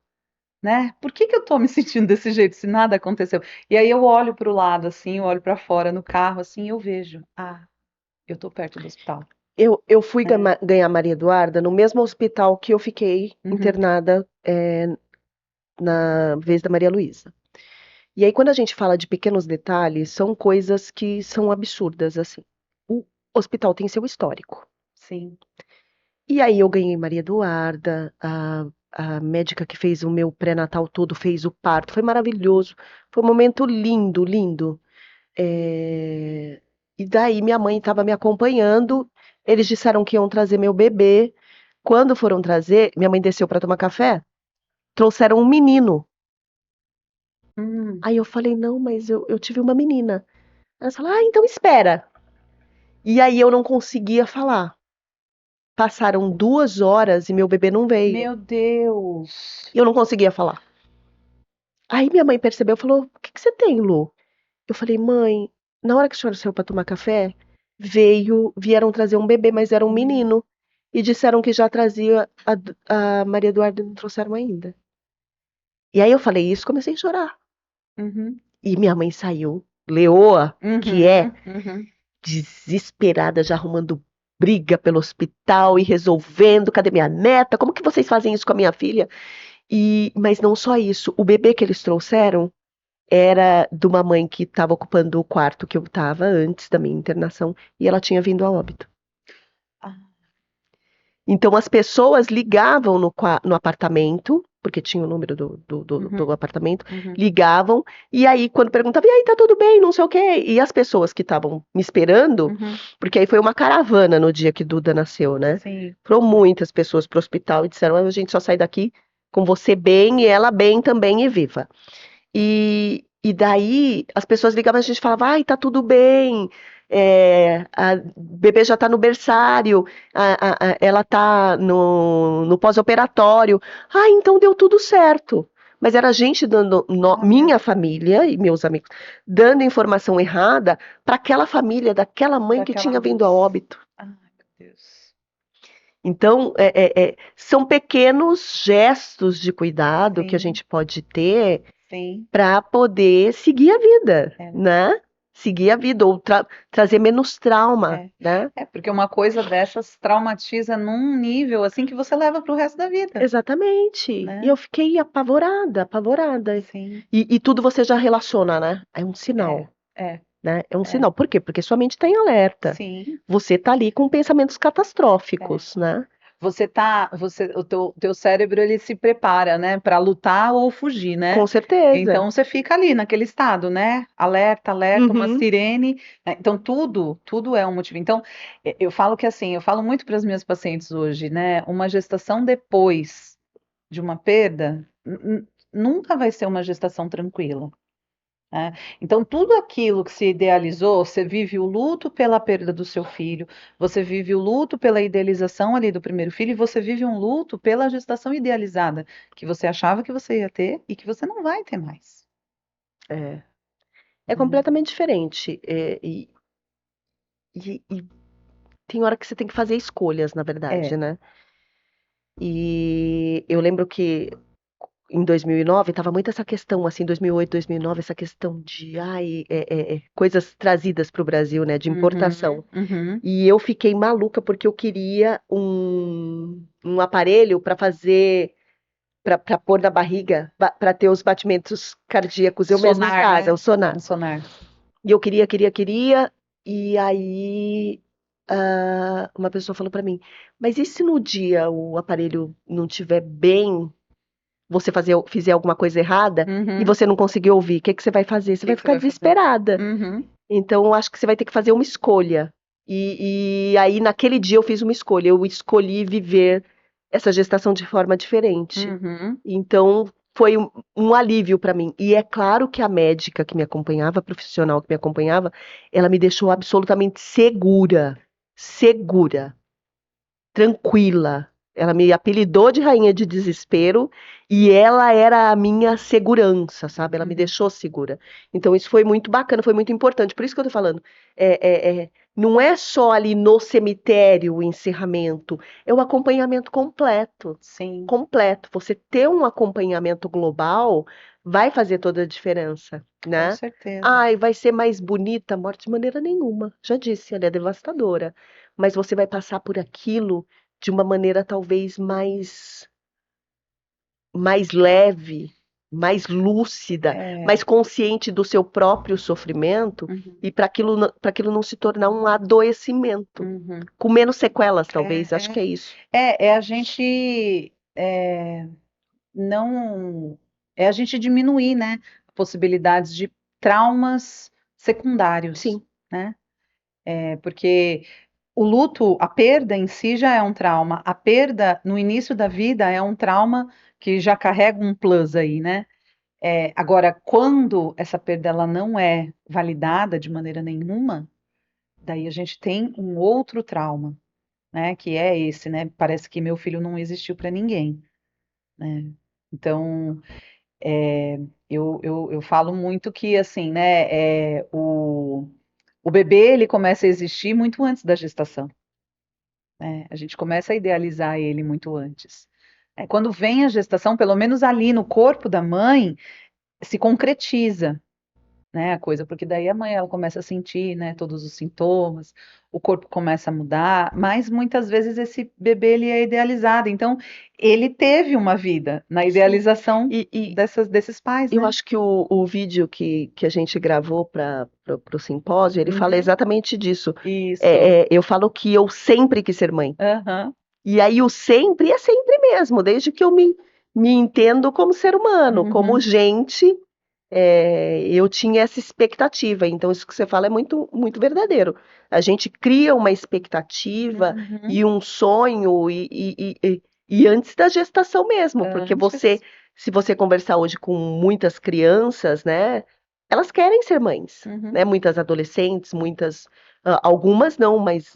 Né? Por que que eu tô me sentindo desse jeito se nada aconteceu? E aí eu olho para o lado assim, eu olho para fora no carro assim, e eu vejo, eu tô perto do hospital. Eu fui É. ganhar Maria Eduarda no mesmo hospital que eu fiquei Uhum, internada na vez da Maria Luísa. E aí, quando a gente fala de pequenos detalhes, são coisas que são absurdas, assim. O hospital tem seu histórico. sim. E aí eu ganhei Maria Eduarda, a médica que fez o meu pré-natal todo fez o parto, foi maravilhoso. Foi um momento lindo, lindo. E daí minha mãe estava me acompanhando, eles disseram que iam trazer meu bebê. Quando foram trazer, minha mãe desceu para tomar café, trouxeram um menino. Hum, Aí eu falei, não, mas eu tive uma menina. Ela falou, então espera. E aí eu não conseguia falar. Passaram 2 horas e meu bebê não veio. meu Deus. E eu não conseguia falar. Aí minha mãe percebeu e falou: O que que você tem, Lu? Eu falei: Mãe, na hora que a senhora saiu para tomar café, vieram trazer um bebê, mas era um Hum, menino. E disseram que já trazia a Maria Eduarda e não trouxeram ainda. E aí eu falei isso, comecei a chorar. uhum, E minha mãe saiu, leoa, que é, uhum, uhum. desesperada, já arrumando briga pelo hospital e resolvendo, cadê minha neta? Como que vocês fazem isso com a minha filha? Mas não só isso, o bebê que eles trouxeram era de uma mãe que estava ocupando o quarto que eu estava antes da minha internação e ela tinha vindo a óbito. Ah, Então as pessoas ligavam no apartamento, porque tinha o número do uhum, apartamento, uhum, ligavam, e aí quando perguntava, e aí, tá tudo bem, não sei o quê, e as pessoas que estavam me esperando, uhum, porque aí foi uma caravana no dia que Duda nasceu, né? sim. Foram muitas pessoas pro hospital e disseram, a gente só sai daqui com você bem e ela bem também e viva. E daí as pessoas ligavam, a gente falava, ai, tá tudo bem, a bebê já tá no berçário, ela tá no pós-operatório. Ah, então deu tudo certo. Mas era a gente dando, Ah, meu minha Deus. família e meus amigos, dando informação errada para aquela família daquela mãe que Daquela tinha mãe. vindo a óbito. Ai, meu Deus. Então, são pequenos gestos de cuidado que a Sim, gente pode ter sim. para poder seguir a vida, É. né? Seguir a vida ou trazer menos trauma, É. né? Porque uma coisa dessas traumatiza num nível assim que você leva para o resto da vida, Exatamente. E né? eu fiquei apavorada, apavorada. Sim, E tudo você já relaciona, né? É um é, sinal, é, né? É um é. sinal. Por quê? Porque sua mente está em alerta. Sim, Você tá ali com pensamentos é. catastróficos, né? O teu cérebro ele se prepara, né, para lutar ou fugir, né? Com certeza. Então você fica ali naquele estado, né? Alerta, alerta, uma Uhum. sirene, né? Então tudo é um motivo. Então eu falo que assim, eu falo muito para as minhas pacientes hoje, né? Uma gestação depois de uma perda nunca vai ser uma gestação tranquila, né? Então, tudo aquilo que se idealizou, você vive o luto pela perda do seu filho, você vive o luto pela idealização ali do primeiro filho, e você vive um luto pela gestação idealizada, que você achava que você ia ter e que você não vai ter mais. É. É Né? completamente diferente. E tem hora que você tem que fazer escolhas, na verdade, É. né? E eu lembro que em 2009 estava muito essa questão, assim, 2008, 2009, essa questão de coisas trazidas para o Brasil, né, de Uhum, importação. uhum. E eu fiquei maluca porque eu queria um aparelho para fazer, para pôr na barriga, para ter os batimentos cardíacos eu mesma em Sonar, casa, né? o sonar. Um sonar. E eu queria, queria, queria, e aí uma pessoa falou pra mim, mas e se no dia o aparelho não estiver bem, você fizer alguma coisa errada e Uhum. você não conseguir ouvir, o que que você vai fazer? Você O que vai que você ficar vai fazer? desesperada. Uhum. Então, eu acho que você vai ter que fazer uma escolha. E aí, naquele dia, eu fiz uma escolha. Eu escolhi viver essa gestação de forma diferente. Uhum. Então, foi um alívio para mim. E é claro que a médica que me acompanhava, a profissional que me acompanhava, ela me deixou absolutamente segura. Segura, tranquila. Ela me apelidou de rainha de desespero e ela era a minha segurança, sabe? Ela me Uhum. deixou segura. Então isso foi muito bacana, foi muito importante. Por isso que eu tô falando, não é só ali no cemitério o encerramento, é o acompanhamento completo. Sim, Completo. Você ter um acompanhamento global vai fazer toda a diferença, com né? certeza. Ai, vai ser mais bonita a morte de maneira nenhuma. Já disse, ela é devastadora. Mas você vai passar por aquilo de uma maneira talvez mais leve, mais lúcida, É. mais consciente do seu próprio sofrimento Uhum. e para aquilo não se tornar um adoecimento, Uhum. com menos sequelas, talvez. Acho que É, é isso. é a gente não é a gente diminuir, né, possibilidades de traumas secundários, Sim, né? Porque o luto, a perda em si já é um trauma. A perda no início da vida é um trauma que já carrega um plus aí, né? Agora, quando essa perda ela não é validada de maneira nenhuma, daí a gente tem um outro trauma, né? Que é esse, né? Parece que meu filho não existiu para ninguém, né? Então, eu falo muito que, assim, né? O bebê, ele começa a existir muito antes da gestação, né? A gente começa a idealizar ele muito antes. Quando vem a gestação, pelo menos ali no corpo da mãe, se concretiza, né, a coisa, porque daí a mãe ela começa a sentir, né, todos os sintomas, o corpo começa a mudar, mas muitas vezes esse bebê ele é idealizado, então ele teve uma vida na sim. idealização E desses pais, eu né? acho que o vídeo que a gente gravou para o simpósio, ele fala Uhum. exatamente disso. Isso. Eu falo que eu sempre quis ser mãe. Aham. E aí o sempre é sempre mesmo, desde que eu me entendo como ser humano, como Uhum. gente, eu tinha essa expectativa. Então isso que você fala é muito, muito verdadeiro. A gente cria uma expectativa Uhum. e um sonho e antes da gestação mesmo, porque Antes. se você conversar hoje com muitas crianças, né, elas querem ser mães, Uhum. né? Muitas adolescentes, algumas não, mas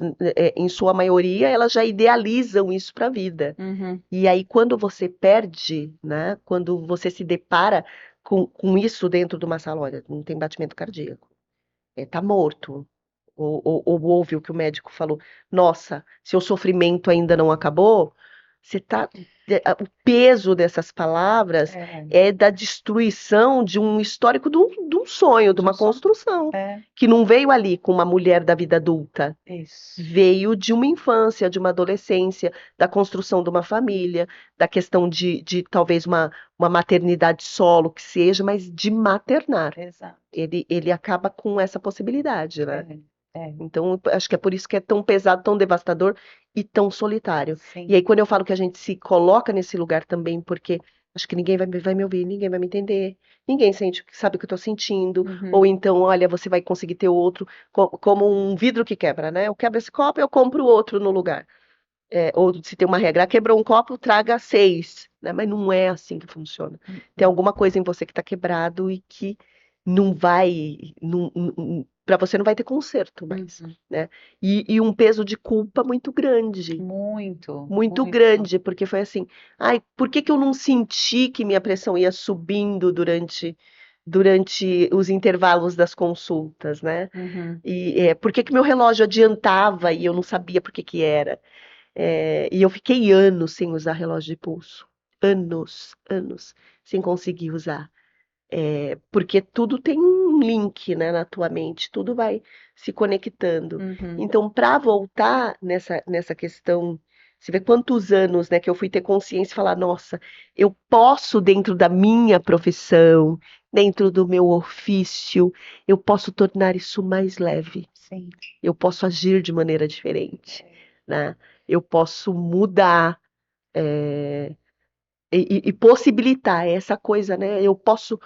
em sua maioria elas já idealizam isso para a vida. Uhum. E aí, quando você perde, né? Quando você se depara com isso dentro de uma sala, olha, não tem batimento cardíaco, tá morto. Ou ouve o que o médico falou, nossa, seu sofrimento ainda não acabou, você tá. O peso dessas palavras É, é da destruição de um histórico de um sonho, de de um uma sonho. construção, É, que não veio ali com uma mulher da vida adulta. isso. Veio de uma infância, de uma adolescência, da construção de uma família, da questão de talvez uma maternidade solo que seja, mas de maternar. Exato. Ele acaba com essa possibilidade, né? É, é, Então, acho que é por isso que é tão pesado, tão devastador e tão solitário. E sim. aí, quando eu falo que a gente se coloca nesse lugar também, porque acho que ninguém vai me ouvir, ninguém vai me entender, ninguém sabe o que eu tô sentindo, ou Uhum. então, olha, você vai conseguir ter outro, como um vidro que quebra, né? Eu quebro esse copo, eu compro outro no lugar. Ou se tem uma regra, quebrou um copo, traga 6, né? Mas não é assim que funciona. Tem Uhum. alguma coisa em você que está quebrado e que não vai, para você não vai ter conserto mais, Uhum. né? E um peso de culpa Muito, muito muito. grande, porque foi assim, ai, por que que eu não senti que minha pressão ia subindo durante os intervalos das consultas, né? Uhum. E por que que meu relógio adiantava e eu não sabia por que que era? E eu fiquei anos sem usar relógio de pulso. Anos, anos, sem conseguir usar. Porque tudo tem um link, né, na tua mente, tudo vai se conectando. Uhum. Então, para voltar nessa questão Você vê quantos anos, né, que eu fui ter consciência e falar, nossa, eu posso, dentro da minha profissão, dentro do meu ofício, eu posso tornar isso mais leve. Sim. Eu posso agir de maneira diferente, né? Eu posso mudar, e possibilitar essa coisa, né? Eu posso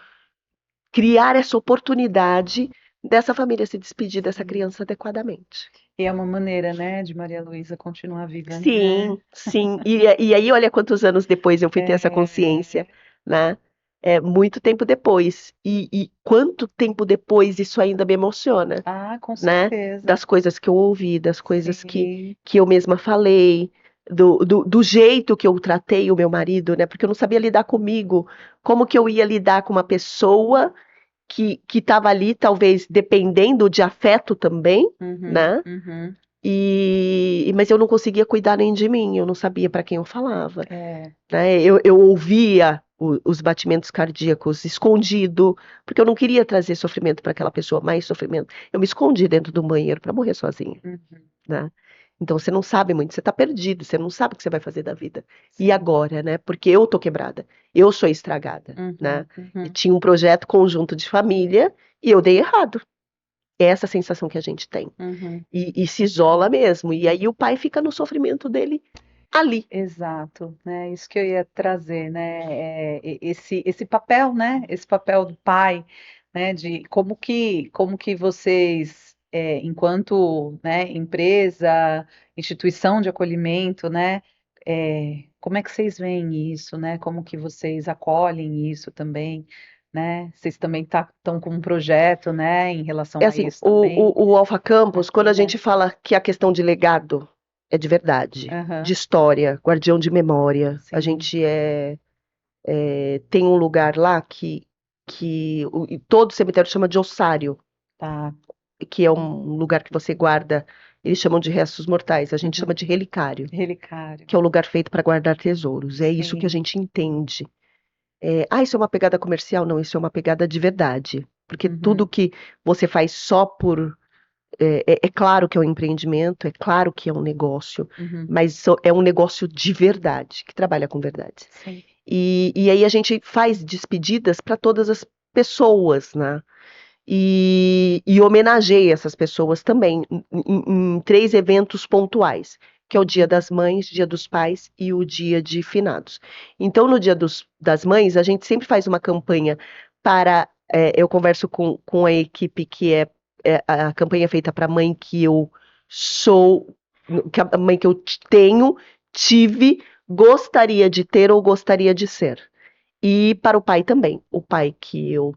criar essa oportunidade dessa família se despedir dessa criança adequadamente. E é uma maneira, né, de Maria Luísa continuar viva, né? Sim, sim. E aí, olha quantos anos depois eu fui ter essa consciência, né? É muito tempo depois. E quanto tempo depois isso ainda me emociona, Ah, com né? certeza. Das coisas que eu ouvi, das coisas Sim. que eu mesma falei, do jeito que eu tratei o meu marido, né? Porque eu não sabia lidar comigo. Como que eu ia lidar com uma pessoa que estava ali, talvez dependendo de afeto também, Uhum, né? uhum. Mas eu não conseguia cuidar nem de mim, eu não sabia para quem eu falava, É, né? Eu ouvia os batimentos cardíacos escondido, porque eu não queria trazer sofrimento para aquela pessoa, mais sofrimento. Eu me escondi dentro do banheiro para morrer sozinha, uhum, né? Então você não sabe muito, você tá perdido, você não sabe o que você vai fazer da vida. E sim. agora, né? Porque eu tô quebrada, eu sou estragada, né? Uhum, E uhum. tinha um projeto conjunto de família e eu dei errado. É essa sensação que a gente tem. Uhum. E se isola mesmo. E aí o pai fica no sofrimento dele ali. Exato, né? Isso que eu ia trazer, né? Esse papel, né? Esse papel do pai, né? De como que vocês, enquanto, né, empresa, instituição de acolhimento, né? Como é que vocês veem isso, né? Como que vocês acolhem isso também, né? Vocês também estão com um projeto, né? Em relação É a assim, isso também, o Alpha Campus, quando aqui, a né? gente fala que a questão de legado é de verdade, de Aham, história, guardião de memória, a sim, gente tem um lugar lá e todo cemitério chama de ossário, tá. que é um lugar que você guarda, eles chamam de restos mortais, a gente Uhum. chama de relicário, Relicário, que é o lugar feito para guardar tesouros. É isso que a sim. gente entende. Isso é uma pegada comercial? Não, isso é uma pegada de verdade. Porque tudo Uhum, que você faz só por. É claro que é um empreendimento, é claro que é um negócio, uhum, mas é um negócio de verdade, que trabalha com verdade. sim. E aí a gente faz despedidas para todas as pessoas, né? E homenageia essas pessoas também em três eventos pontuais, que é o Dia das Mães, Dia dos Pais e o Dia de Finados. Então, no Dia das Mães, a gente sempre faz uma campanha para. Eu converso com a equipe que a campanha é feita para a mãe que eu sou, que a mãe que eu tenho, tive, gostaria de ter ou gostaria de ser. E para o pai também. O pai que eu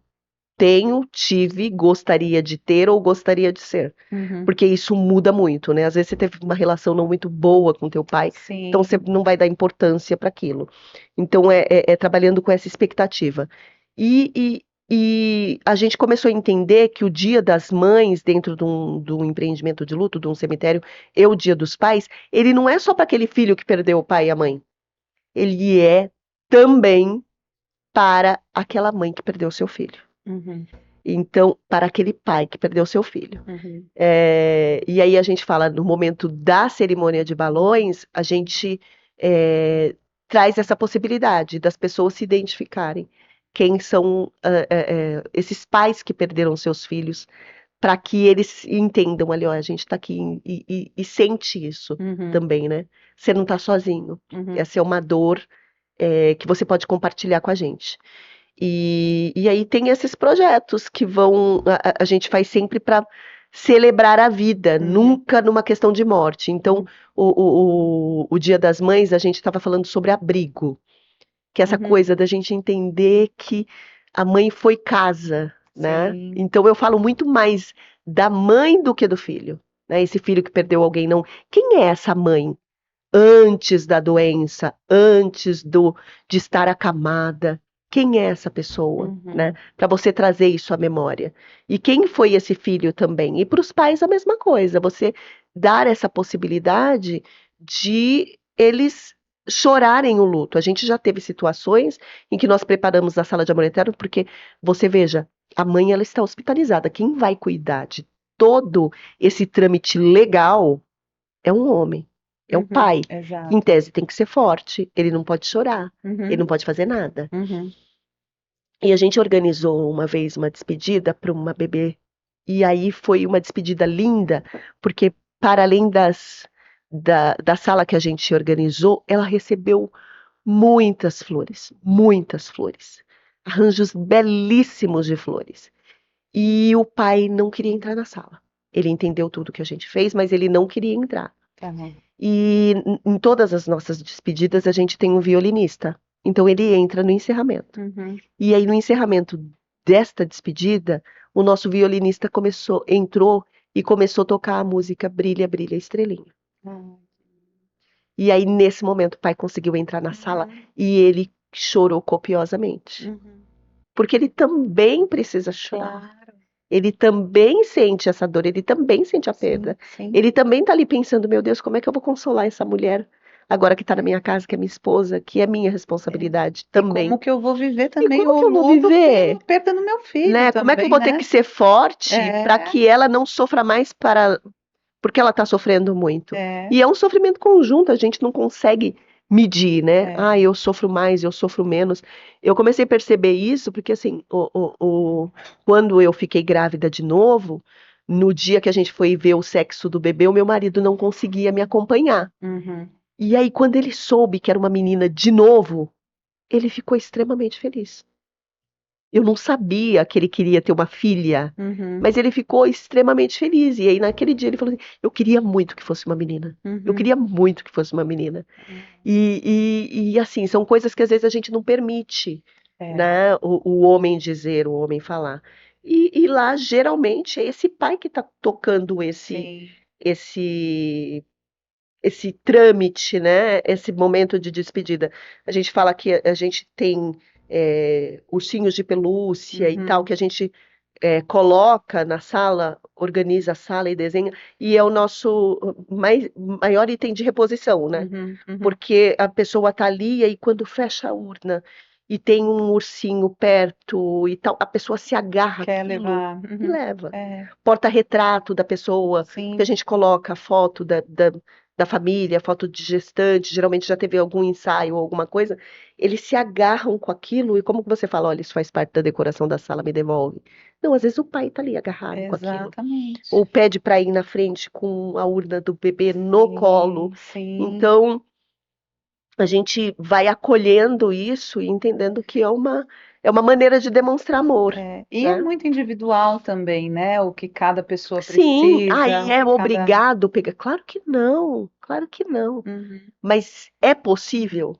tenho, tive, gostaria de ter ou gostaria de ser. Uhum, Porque isso muda muito, né? Às vezes você teve uma relação não muito boa com teu pai, então sim. você não vai dar importância para aquilo. Então é trabalhando com essa expectativa. E, e, e a gente começou a entender que o Dia das Mães, dentro de um empreendimento de luto, de um cemitério, e o Dia dos Pais, ele não é só para aquele filho que perdeu o pai e a mãe. Ele é também para aquela mãe que perdeu seu filho. Uhum, Então, para aquele pai que perdeu seu filho. uhum, E aí a gente fala, no momento da cerimônia de balões, a gente é, traz essa possibilidade das pessoas se identificarem. Quem são esses pais que perderam seus filhos, para que eles entendam ali, ó, a gente está aqui e sente isso uhum, também, né? Você não está sozinho. uhum, Essa é uma dor que você pode compartilhar com a gente. E aí tem esses projetos que a gente faz sempre para celebrar a vida, uhum, nunca numa questão de morte. Então, uhum, o Dia das Mães, a gente estava falando sobre abrigo, que é essa uhum, coisa da gente entender que a mãe foi casa, né? sim. Então eu falo muito mais da mãe do que do filho, né? Esse filho que perdeu alguém, não. Quem é essa mãe? Antes da doença, antes de estar acamada. Quem é essa pessoa, né? Uhum, Para você trazer isso à memória. E quem foi esse filho também? E para os pais a mesma coisa, você dar essa possibilidade de eles chorarem o luto. A gente já teve situações em que nós preparamos a sala de amor eterno, porque você veja, a mãe ela está hospitalizada. Quem vai cuidar de todo esse trâmite legal é um homem. É o pai. Exato. Em tese tem que ser forte, ele não pode chorar, Uhum. ele não pode fazer nada. Uhum. E a gente organizou uma vez uma despedida para uma bebê. E aí foi uma despedida linda, porque para além da sala que a gente organizou, ela recebeu muitas flores, muitas flores. Arranjos belíssimos de flores. E o pai não queria entrar na sala. Ele entendeu tudo que a gente fez, mas ele não queria entrar. Tá bom. E em todas as nossas despedidas a gente tem um violinista. Então ele entra no encerramento. Uhum. E aí no encerramento desta despedida, o nosso violinista entrou e começou a tocar a música Brilha, Brilha, Estrelinha. E aí nesse momento o pai conseguiu entrar na sala e ele chorou copiosamente. Uhum. Porque ele também precisa chorar. Claro. Ele também sente essa dor, ele também sente a perda. Sim. Ele também tá ali pensando, meu Deus, como é que eu vou consolar essa mulher agora que tá na minha casa, que é minha esposa, que é minha responsabilidade também. E como que eu vou viver E também como o que eu vou luto viver? pela perda do meu filho Né? também, Como é que eu vou ter que ser forte para que ela não sofra mais porque ela tá sofrendo muito? E é um sofrimento conjunto, a gente não consegue medir, né? Ah, eu sofro mais, eu sofro menos. Eu comecei a perceber isso porque, assim, quando eu fiquei grávida de novo, no dia que a gente foi ver o sexo do bebê, o meu marido não conseguia me acompanhar. Uhum. E aí, quando ele soube que era uma menina de novo, ele ficou extremamente feliz. Eu não sabia que ele queria ter uma filha, Uhum. mas ele ficou extremamente feliz. E aí, naquele dia, ele falou assim: eu queria muito que fosse uma menina. Eu queria muito que fosse uma menina. E assim, são coisas que às vezes a gente não permite, né? O homem dizer, o homem falar. E lá, geralmente, é esse pai que está tocando esse trâmite, né? Esse momento de despedida. A gente fala que a gente tem ursinhos de pelúcia e tal, que a gente coloca na sala, organiza a sala e desenha, e é o nosso maior item de reposição, né? Porque a pessoa tá ali e aí quando fecha a urna e tem um ursinho perto e tal, a pessoa se agarra Quer àquilo levar. e leva. Porta-retrato da pessoa, que a gente coloca a foto da família, foto de gestante, geralmente já teve algum ensaio ou alguma coisa, eles se agarram com aquilo e como que você fala, olha, isso faz parte da decoração da sala, me devolve. Não, às vezes o pai tá ali agarrado com aquilo. Exatamente. Ou pede para ir na frente com a urna do bebê no colo. Então, a gente vai acolhendo isso e entendendo que é uma maneira de demonstrar amor. E né? é muito individual também, né? O que cada pessoa Sim, precisa. é obrigado pegar. Claro que não, claro que não. Mas é possível,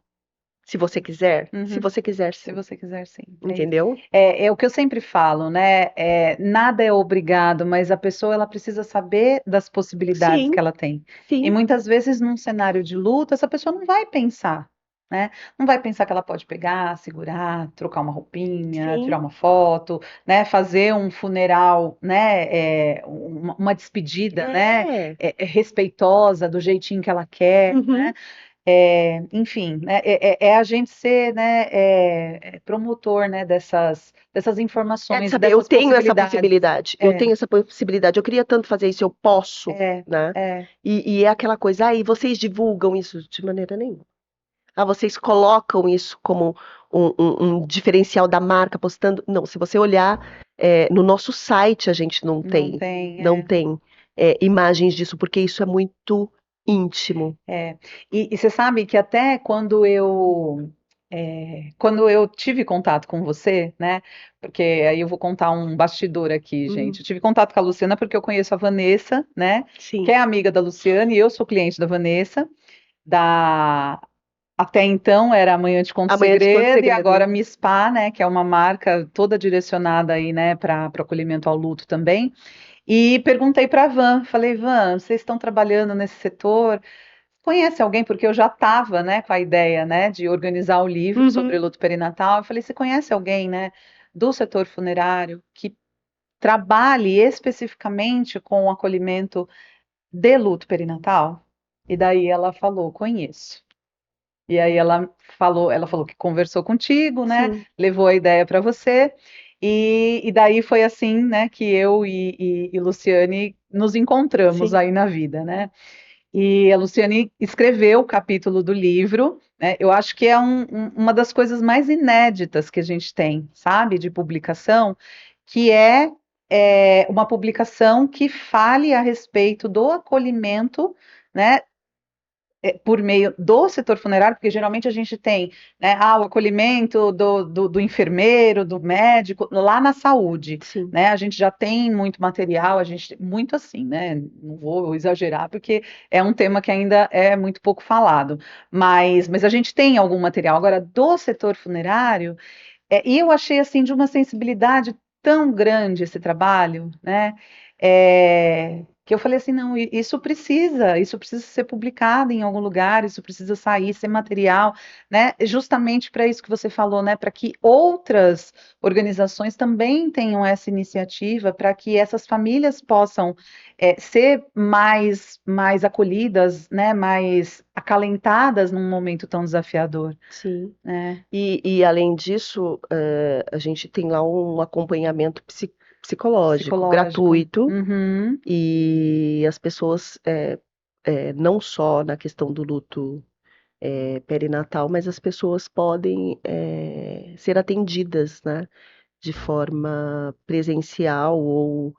se você quiser? Se você quiser, Se sim. você quiser, sim. Entendeu? É o que eu sempre falo, né? Nada é obrigado, mas a pessoa ela precisa saber das possibilidades Sim, que ela tem. sim. E muitas vezes, num cenário de luta, essa pessoa não vai pensar, né? Não vai pensar que ela pode pegar, segurar, trocar uma roupinha, Sim. tirar uma foto, né? Fazer um funeral, né? Uma despedida, né? Respeitosa, do jeitinho que ela quer, né? Enfim, né, a gente ser, né, promotor, né, dessas informações, Saber, eu dessas tenho essa possibilidades. possibilidade. Eu tenho essa possibilidade. Eu queria tanto fazer isso, eu posso, né? E é aquela coisa, e vocês divulgam isso de maneira nenhuma. Vocês colocam isso como um diferencial da marca, postando. Não, se você olhar no nosso site, a gente não tem imagens disso, porque isso é muito íntimo. E você sabe que até quando eu tive contato com você, né? Porque aí eu vou contar um bastidor aqui, gente. Eu tive contato com a Luciana porque eu conheço a Vanessa, né? Sim. Que é amiga da Luciana e eu sou cliente da Vanessa, até então era Amanhã Te Conto Segredo e agora Mi Spa, né, que é uma marca toda direcionada aí, né, para acolhimento ao luto também. E perguntei para a Van, falei, Van, vocês estão trabalhando nesse setor? Conhece alguém? Porque eu já estava, né, com a ideia, né, de organizar o livro sobre luto perinatal. Eu falei, você conhece alguém, né, do setor funerário que trabalhe especificamente com o acolhimento de luto perinatal? E daí ela falou, conheço. E aí ela falou que conversou contigo, né? Sim. Levou a ideia para você. E daí foi assim, né, que eu e Luciane nos encontramos Sim. aí na vida, né? E a Luciane escreveu o capítulo do livro, né? Eu acho que é uma das coisas mais inéditas que a gente tem, sabe, de publicação, que é uma publicação que fale a respeito do acolhimento, né, por meio do setor funerário, porque geralmente a gente tem, né, o acolhimento do enfermeiro, do médico, lá na saúde, Sim. né? A gente já tem muito material, a gente muito assim, né? Não vou exagerar, porque é um tema que ainda é muito pouco falado, mas a gente tem algum material. Agora, do setor funerário, e eu achei assim de uma sensibilidade tão grande esse trabalho, né? Que eu falei assim, não, isso precisa ser publicado em algum lugar, isso precisa sair, ser material, né? Justamente para isso que você falou, né? Para que outras organizações também tenham essa iniciativa, para que essas famílias possam ser mais acolhidas, né? Mais acalentadas num momento tão desafiador, Sim. né? E além disso, a gente tem lá um acompanhamento psicológico Psicológico. gratuito Uhum, e as pessoas, não só na questão do luto perinatal, mas as pessoas podem ser atendidas, né, de forma presencial ou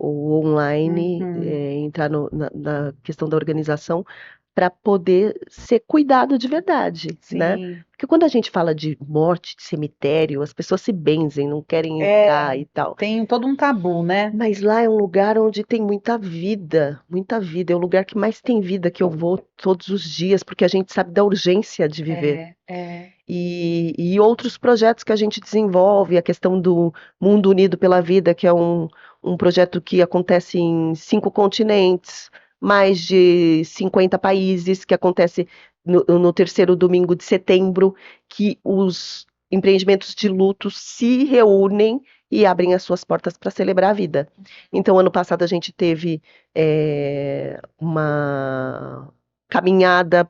online, uhum. entrar na questão da organização para poder ser cuidado de verdade, né? Sim. Porque quando a gente fala de morte, de cemitério, as pessoas se benzem, não querem É, entrar e tal. tem todo um tabu, né? Mas lá é um lugar onde tem muita vida, muita vida. É o lugar que mais tem vida que eu vou todos os dias, porque a gente sabe da urgência de viver. É. E outros projetos que a gente desenvolve, a questão do Mundo Unido pela Vida, que é um projeto que acontece em 5 continentes, mais de 50 países, que acontece no terceiro domingo de setembro, que os empreendimentos de luto se reúnem e abrem as suas portas para celebrar a vida. Então, ano passado a gente teve uma caminhada,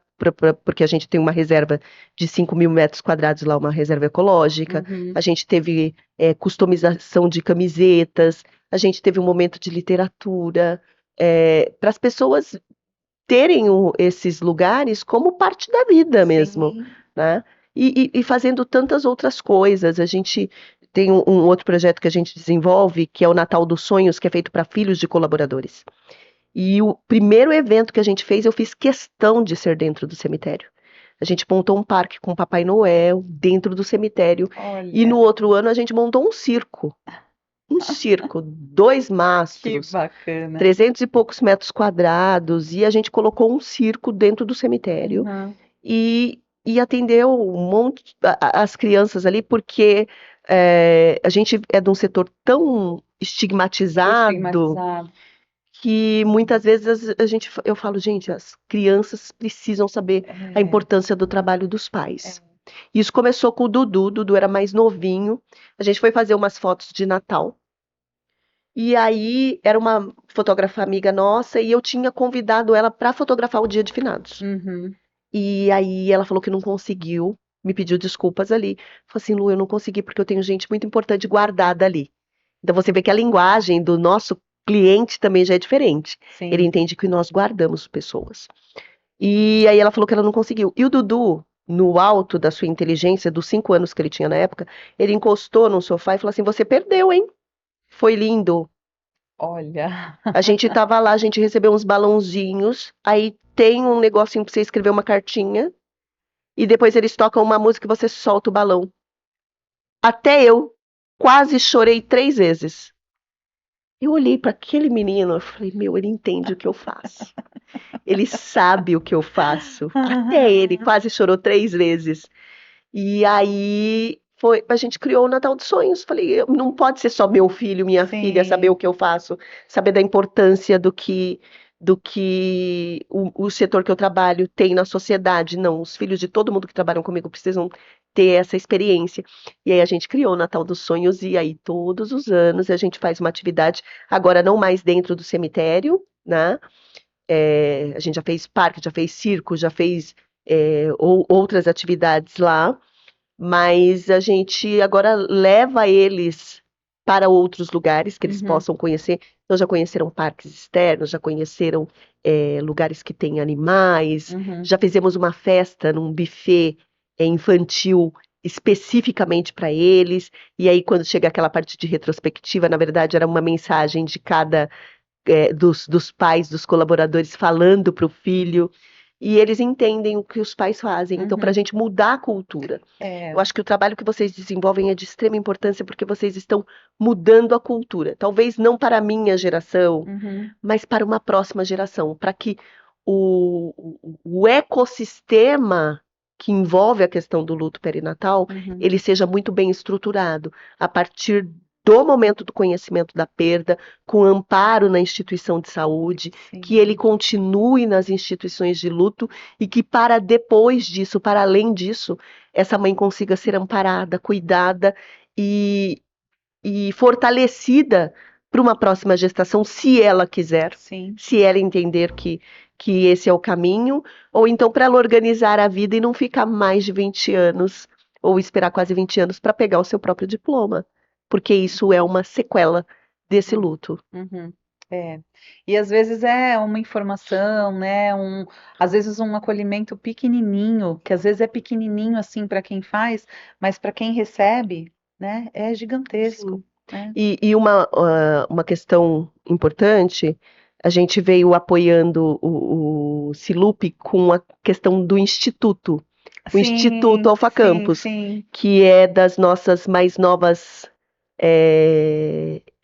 porque a gente tem uma reserva de 5.000 metros quadrados lá, uma reserva ecológica. Uhum. A gente teve customização de camisetas, a gente teve um momento de literatura, para as pessoas terem esses lugares como parte da vida mesmo, Sim. né? E fazendo tantas outras coisas. A gente tem um outro projeto que a gente desenvolve, que é o Natal dos Sonhos, que é feito para filhos de colaboradores. E o primeiro evento que a gente fez, eu fiz questão de ser dentro do cemitério. A gente montou um parque com Papai Noel dentro do cemitério. E no Olha, outro ano a gente montou um circo. Um circo, 2 que mastros, bacana. 300 e poucos metros quadrados. E a gente colocou um circo dentro do cemitério. Uhum. E atendeu um monte as crianças ali, porque a gente é de um setor tão estigmatizado Estigmatizado. que muitas vezes eu falo, gente, as crianças precisam saber a É, importância do trabalho dos pais. é. Isso começou com o Dudu era mais novinho. A gente foi fazer umas fotos de Natal. E aí era uma fotógrafa amiga nossa e eu tinha convidado ela para fotografar o dia de finados. Uhum. E aí ela falou que não conseguiu, me pediu desculpas ali. Falei assim, Lu, eu não consegui porque eu tenho gente muito importante guardada ali. Então você vê que a linguagem do nosso cliente também já é diferente. Ele Sim. entende que nós guardamos pessoas. E aí ela falou que ela não conseguiu. E o Dudu, no alto da sua inteligência, dos 5 anos que ele tinha na época, ele encostou no sofá e falou assim: Você perdeu, hein? Foi lindo. Olha. A gente tava lá, a gente recebeu uns balãozinhos, aí tem um negocinho pra você escrever uma cartinha, e depois eles tocam uma música e você solta o balão. Até eu quase chorei 3 vezes. Eu olhei para aquele menino, eu falei, meu, ele entende o que eu faço. Ele sabe o que eu faço. Até ele quase chorou 3 vezes. E aí a gente criou o Natal dos Sonhos. Falei, não pode ser só meu filho, minha filha, saber o Sim. que eu faço, saber da importância do que o setor que eu trabalho tem na sociedade. Não, os filhos de todo mundo que trabalham comigo precisam ter essa experiência. E aí a gente criou o Natal dos Sonhos e aí todos os anos a gente faz uma atividade, agora não mais dentro do cemitério, né? A gente já fez parque, já fez circo, já fez outras atividades lá, mas a gente agora leva eles para outros lugares que eles Uhum. possam conhecer. Então, já conheceram parques externos, já conheceram lugares que têm animais, Uhum. já fizemos uma festa num buffet infantil especificamente para eles. E aí, quando chega aquela parte de retrospectiva, na verdade, era uma mensagem de cada dos pais, dos colaboradores falando para o filho. E eles entendem o que os pais fazem. Então, para a Uhum. gente mudar a cultura. É. Eu acho que o trabalho que vocês desenvolvem é de extrema importância porque vocês estão mudando a cultura. Talvez não para a minha geração, Uhum. mas para uma próxima geração, para que o ecossistema que envolve a questão do luto perinatal, Uhum. ele seja muito bem estruturado a partir do momento do conhecimento da perda, com amparo na instituição de saúde, Sim. que ele continue nas instituições de luto e que para depois disso, para além disso, essa mãe consiga ser amparada, cuidada e fortalecida para uma próxima gestação, se ela quiser, Sim. se ela entender que esse é o caminho, ou então para ela organizar a vida e não ficar mais de 20 anos, ou esperar quase 20 anos para pegar o seu próprio diploma, porque isso é uma sequela desse luto. Uhum. É. E às vezes é uma informação, né? Às vezes um acolhimento pequenininho, que às vezes é pequenininho assim para quem faz, mas para quem recebe, né? É gigantesco, Sim. né? E uma questão importante, a gente veio apoiando o Silup com a questão do Instituto, o Instituto Sim, Alfa sim, Campus, sim. que é das nossas mais novas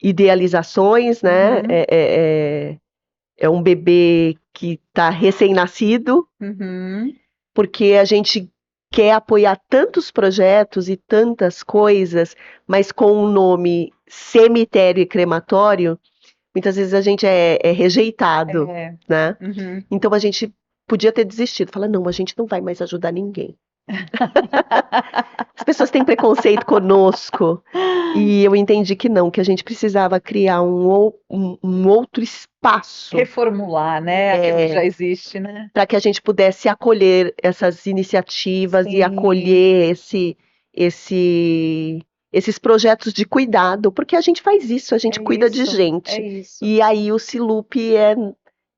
idealizações, né? Uhum, É um bebê que está recém-nascido, uhum. porque a gente quer apoiar tantos projetos e tantas coisas, mas com o nome cemitério e crematório, muitas vezes a gente é rejeitado, É. né? Uhum. Então a gente podia ter desistido, falar, não, a gente não vai mais ajudar ninguém. As pessoas têm preconceito conosco, e eu entendi que não, que a gente precisava criar um outro espaço Reformular, né? Aquilo que já existe, né? para que a gente pudesse acolher essas iniciativas e Sim, acolher esse, esses projetos de cuidado, porque a gente faz isso, a é gente cuida de isso, é gente. isso. E aí o Silup é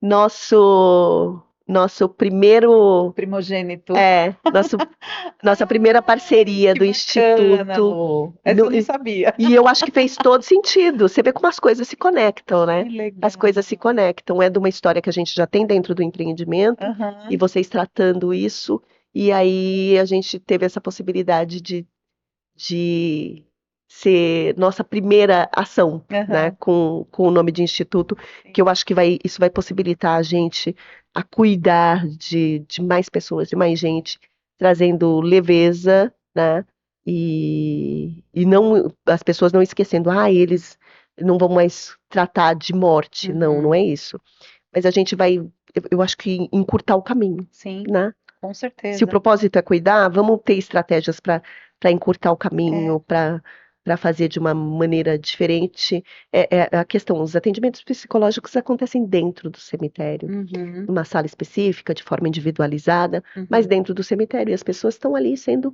nosso primeiro, Primogênito. nosso, nossa primeira Ai, parceria que do bacana, Instituto. Lu. Essa No- eu não sabia. e eu acho que fez todo sentido. Você vê como as coisas se conectam, Que né? As legal. coisas se conectam. É de uma história que a gente já tem dentro do empreendimento, e Aham, vocês tratando isso, e aí a gente teve essa possibilidade de ser nossa primeira ação, né? aham. Com o nome de instituto, que eu acho que isso vai possibilitar a gente a cuidar de mais pessoas, de mais gente, trazendo leveza, né? E não as pessoas não esquecendo, eles não vão mais tratar de morte. Não, não Uhum. é isso. Mas a gente vai, eu acho que encurtar o caminho, Sim, né? com Se o certeza. propósito é cuidar, vamos ter estratégias para encurtar o É. caminho, para fazer de uma maneira diferente. É a questão, os atendimentos psicológicos acontecem dentro do cemitério, Uhum, numa sala específica, de forma individualizada, mas uhum, dentro do cemitério. E as pessoas estão ali sendo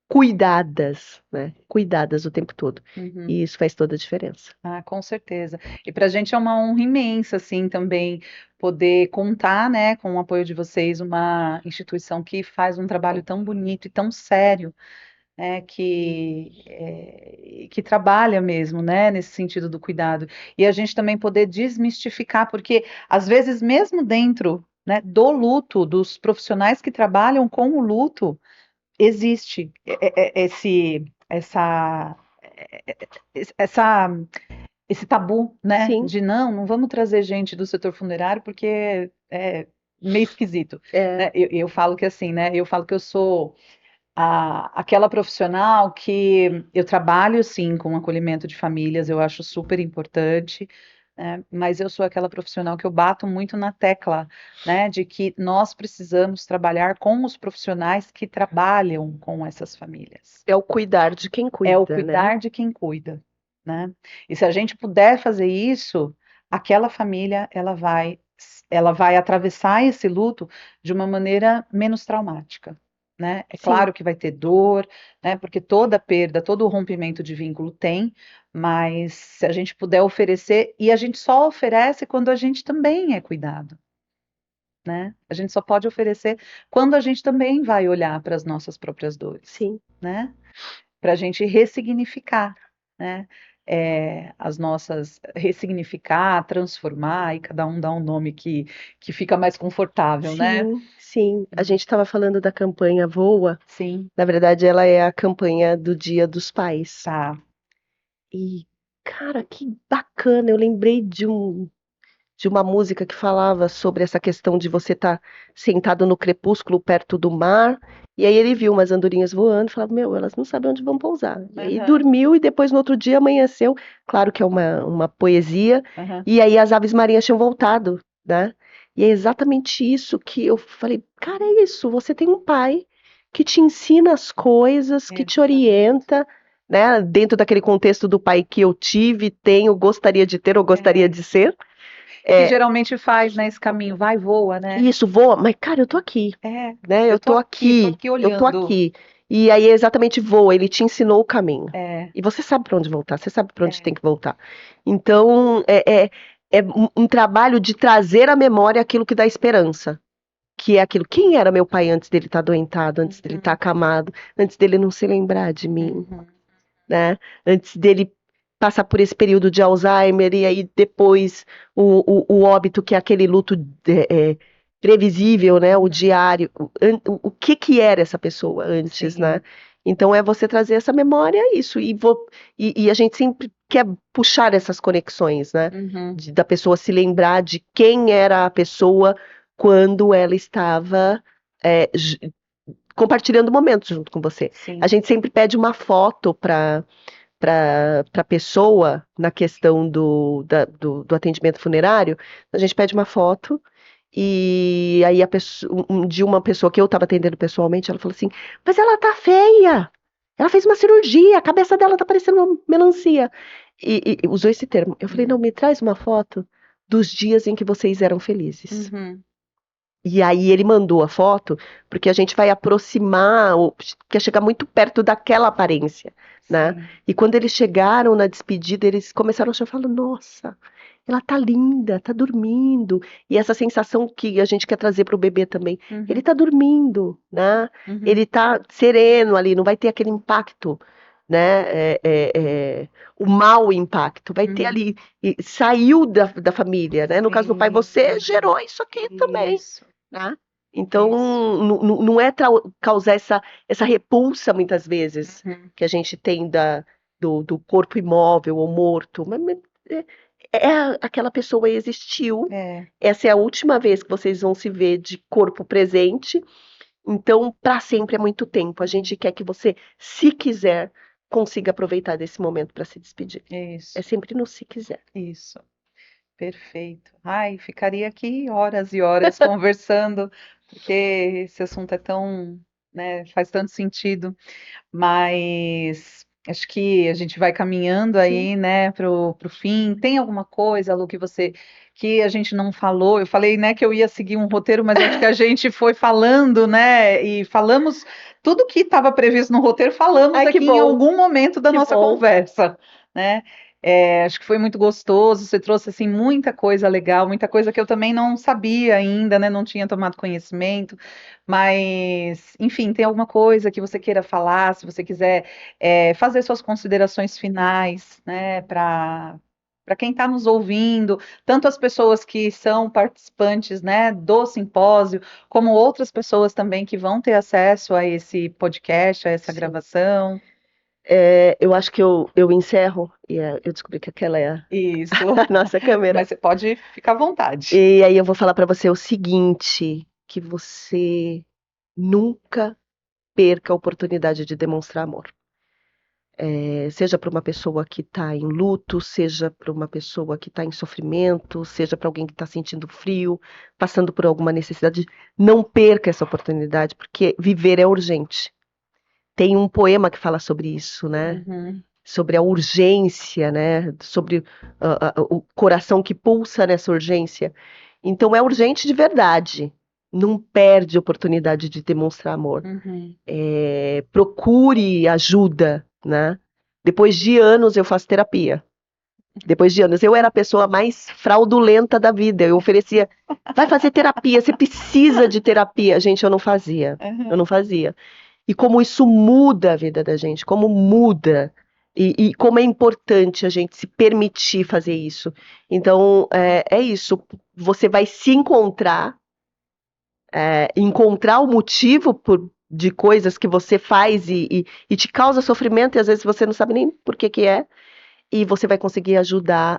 cuidadas, né? Cuidadas o tempo todo. uhum. E isso faz toda a diferença. Ah, com certeza. E para a gente é uma honra imensa, assim, também poder contar, né, com o apoio de vocês, uma instituição que faz um trabalho tão bonito e tão sério, né, que trabalha mesmo, né, nesse sentido do cuidado. E a gente também poder desmistificar, porque às vezes mesmo dentro, né, do luto, dos profissionais que trabalham com o luto, existe essa esse tabu, né? Sim, De não vamos trazer gente do setor funerário porque é meio esquisito, é, né? Eu falo que assim, né? Eu falo que eu sou aquela profissional que eu trabalho sim com acolhimento de famílias, eu acho super importante, né? Mas eu sou aquela profissional que eu bato muito na tecla, né? De que nós precisamos trabalhar com os profissionais que trabalham com essas famílias. é o cuidar de quem É o cuida, né? cuidar de quem cuida, né? E se a gente puder fazer isso, aquela família ela vai atravessar esse luto de uma maneira menos traumática. né? É Sim. claro que vai ter dor, né? Porque toda perda, todo rompimento de vínculo tem, mas se a gente puder oferecer, e a gente só oferece quando a gente também é cuidado, né? A gente só pode oferecer quando a gente também vai olhar para as nossas próprias dores, Sim. né? Para a gente ressignificar, né? As nossas, ressignificar, transformar, e cada um dá um nome que fica mais confortável, né? Sim, sim. A gente estava falando da campanha Voa. Sim, Na verdade, ela é a campanha do Dia dos Pais. tá. E, cara, que bacana. Eu lembrei de uma música que falava sobre essa questão de você estar sentado no crepúsculo perto do mar. E aí ele viu umas andorinhas voando e falava, meu, elas não sabem onde vão pousar. E aí Aham, dormiu e depois no outro dia amanheceu. Claro que é uma poesia. aham. E aí as aves marinhas tinham voltado, né? E é exatamente isso que eu falei, cara, é isso. Você tem um pai que te ensina as coisas, que te Exatamente. orienta, né? Dentro daquele contexto do pai que eu tive, tenho, gostaria de ter ou gostaria É. de ser. Que É, geralmente faz, né, esse caminho, vai e voa, né? isso, voa, mas cara, eu tô aqui, É, né? eu tô aqui Eu tô olhando. aqui. E aí é exatamente voa, ele te ensinou o caminho. É, E você sabe pra onde voltar, você sabe pra onde é, tem que voltar. Então, é um trabalho de trazer à memória aquilo que dá esperança. Que é aquilo, quem era meu pai antes dele estar doentado, antes dele estar uhum, acamado, antes dele não se lembrar de mim, uhum, né? Antes dele passar por esse período de Alzheimer e aí depois o óbito, que é aquele luto previsível, né? O uhum. diário. O que que era essa pessoa antes, né? Sim, Então é você trazer essa memória, isso. E a gente sempre quer puxar essas conexões, né? uhum, Da pessoa se lembrar de quem era a pessoa quando ela estava compartilhando momentos junto com você. A sim, gente sempre pede uma foto para a pessoa na questão do atendimento funerário, a gente pede uma foto e aí de uma pessoa que eu estava atendendo pessoalmente, ela falou assim, mas ela tá feia, ela fez uma cirurgia, a cabeça dela tá parecendo uma melancia. E usou esse termo. Eu falei, não, uhum, me traz uma foto dos dias em que vocês eram felizes. uhum, E aí ele mandou a foto, porque a gente vai aproximar, quer chegar muito perto daquela aparência, né? sim, E quando eles chegaram na despedida, eles começaram a chorar, falando, nossa, ela tá linda, tá dormindo. E essa sensação que a gente quer trazer para o bebê também. Ele uhum, tá dormindo, né? uhum, Ele tá sereno ali, não vai ter aquele impacto, né? O mau impacto, vai ter uhum. ali, e saiu da família, né? No caso do pai, Sim, você gerou isso aqui também, isso, né? Então, isso. não é causar essa repulsa, muitas vezes, Uhum. que a gente tem do corpo imóvel ou morto, mas é, aquela pessoa existiu, É, essa é a última vez que vocês vão se ver de corpo presente, então, para sempre é muito tempo. A gente quer que você, se quiser, consiga aproveitar desse momento para se despedir. É isso, sempre no se quiser. isso. Perfeito. Ai, ficaria aqui horas e horas conversando, porque esse assunto é tão, né, faz tanto sentido, mas acho que a gente vai caminhando Sim. aí, né, pro fim. Tem alguma coisa, Lu, que a gente não falou? Eu falei, né, que eu ia seguir um roteiro, mas acho que a gente foi falando, né, e falamos tudo que estava previsto no roteiro, falamos Ai, que aqui em bom, algum momento da que nossa bom. conversa, né? Acho que foi muito gostoso. Você trouxe assim muita coisa legal, muita coisa que eu também não sabia ainda, né? Não tinha tomado conhecimento. Mas, enfim, tem alguma coisa que você queira falar, se você quiser fazer suas considerações finais, né? Para quem está nos ouvindo, tanto as pessoas que são participantes, né, do simpósio, como outras pessoas também que vão ter acesso a esse podcast, a essa Sim. gravação. Eu acho que eu encerro, e eu descobri que aquela é a Isso. nossa câmera. Mas você pode ficar à vontade. E aí eu vou falar para você o seguinte, que você nunca perca a oportunidade de demonstrar amor. Seja para uma pessoa que está em luto, seja para uma pessoa que está em sofrimento, seja para alguém que está sentindo frio, passando por alguma necessidade, não perca essa oportunidade, porque viver é urgente. Tem um poema que fala sobre isso, né? Uhum, Sobre a urgência, né? Sobre o coração que pulsa nessa urgência. Então é urgente de verdade. não perde a oportunidade de demonstrar amor. Uhum. Procure ajuda, né? Depois de anos eu faço terapia. Depois de anos, eu era a pessoa mais fraudulenta da vida. Eu oferecia, vai fazer terapia, você precisa de terapia. Gente, eu não fazia. Eu Uhum. não fazia. E como isso muda a vida da gente, como muda. E como é importante a gente se permitir fazer isso. Então, é isso. Você vai se encontrar o motivo de coisas que você faz e te causa sofrimento, e às vezes você não sabe nem por que que é. E você vai conseguir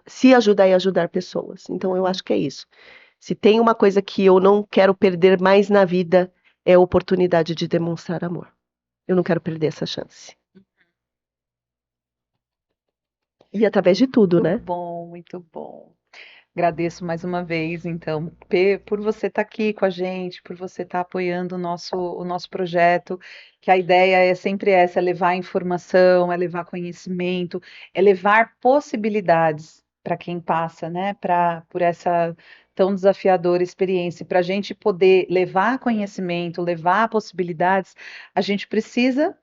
se ajudar e ajudar pessoas. Então, eu acho que é isso. Se tem uma coisa que eu não quero perder mais na vida, é a oportunidade de demonstrar amor. Eu não quero perder essa chance. E através de tudo, Muito né? bom, muito bom. Agradeço mais uma vez, então, por você estar aqui com a gente, por você estar apoiando o nosso projeto, que a ideia é sempre essa, é levar informação, é levar conhecimento, é levar possibilidades para quem passa, né, por essa tão desafiadora experiência. Para a gente poder levar conhecimento, levar possibilidades, a gente precisa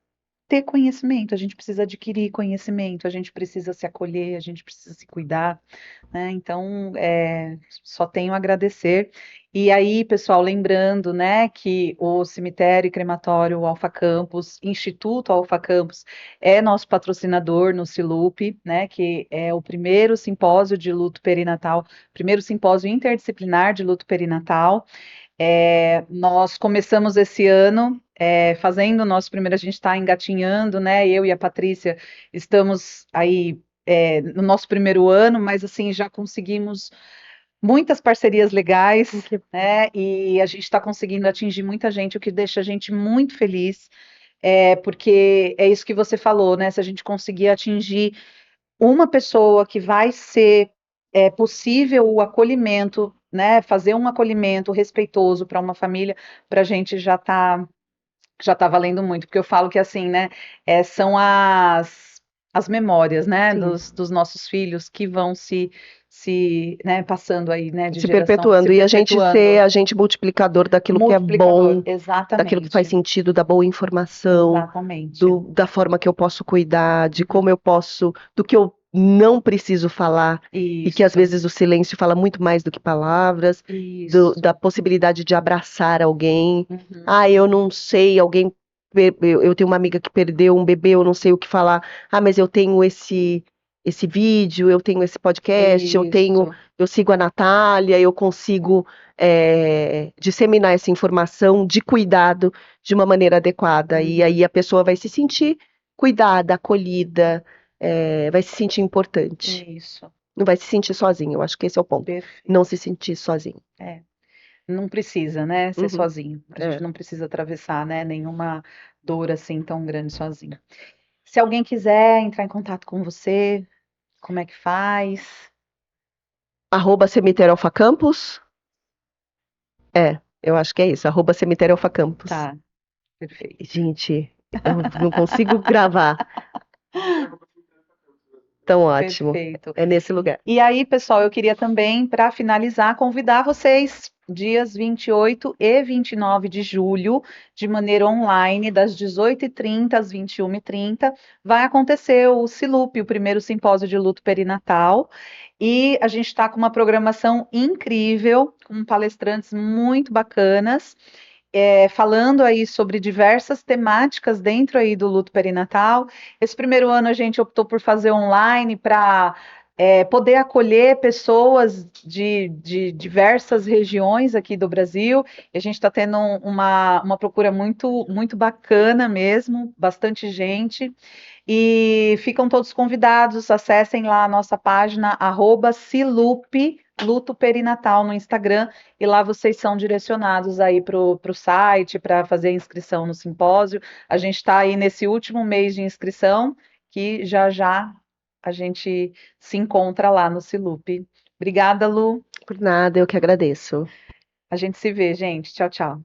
ter conhecimento, a gente precisa adquirir conhecimento, a gente precisa se acolher, a gente precisa se cuidar, né? Então, só tenho a agradecer. E aí, pessoal, lembrando, né, que o Cemitério e Crematório Alfa Campus, Instituto Alfa Campus, é nosso patrocinador no Silupe, né, que é o primeiro simpósio de luto perinatal, primeiro simpósio interdisciplinar de luto perinatal. Nós começamos esse ano fazendo o nosso primeiro, a gente está engatinhando, né? Eu e a Patrícia estamos aí no nosso primeiro ano, mas assim já conseguimos muitas parcerias legais, né? E a gente está conseguindo atingir muita gente, o que deixa a gente muito feliz, porque é isso que você falou, né? Se a gente conseguir atingir uma pessoa que vai ser possível o acolhimento, né? Fazer um acolhimento respeitoso para uma família, para a gente já tá valendo muito, porque eu falo que assim, né? São as memórias, né? Sim. Dos nossos filhos que vão né, passando aí, né? De Se geração, se perpetuando. E a gente ser perpetuando. agente multiplicador daquilo que é Multiplicador, bom, daquilo que faz exatamente, sentido, da boa informação, exatamente. da forma que eu posso cuidar, de Uhum. como eu posso, do que eu não preciso falar, e que às Isso, vezes o silêncio fala muito mais do que palavras, isso. da possibilidade de abraçar alguém. Uhum. Ah, eu não sei, eu tenho uma amiga que perdeu um bebê, eu não sei o que falar. Ah, mas eu tenho esse vídeo, eu tenho esse podcast, Isso. eu sigo a Natália, eu consigo disseminar essa informação de cuidado de uma maneira adequada. E Uhum. aí a pessoa vai se sentir cuidada, acolhida, vai se sentir importante. Isso. Não vai se sentir sozinho, eu acho que esse é o ponto. Não Perfeito. se sentir sozinho. Não precisa, né, ser Uhum, sozinho. A gente é. não precisa atravessar, né, nenhuma dor assim tão grande sozinho. Se alguém quiser entrar em contato com você, como é que faz? @cemitério Alfa Campus. Eu acho que é isso, @cemitério Alfa Campus. Tá, perfeito. Gente, eu não consigo gravar. Tão ótimo. Perfeito. É nesse lugar. E aí, pessoal, eu queria também, para finalizar, convidar vocês, dias 28 e 29 de julho, de maneira online, das 18h30 às 21h30, vai acontecer o Silup, o primeiro simpósio de luto perinatal. E a gente está com uma programação incrível, com palestrantes muito bacanas, falando aí sobre diversas temáticas dentro aí do luto perinatal. Esse primeiro ano a gente optou por fazer online para poder acolher pessoas de diversas regiões aqui do Brasil. E a gente está tendo uma procura muito, muito bacana mesmo, bastante gente. E ficam todos convidados, acessem lá a nossa página, @silupe, Luto Perinatal no Instagram, e lá vocês são direcionados aí para o site, para fazer a inscrição no simpósio. A gente está aí nesse último mês de inscrição, que já já a gente se encontra lá no Silupe. Obrigada, Lu. Por nada, eu que agradeço. A gente se vê, gente. Tchau, tchau.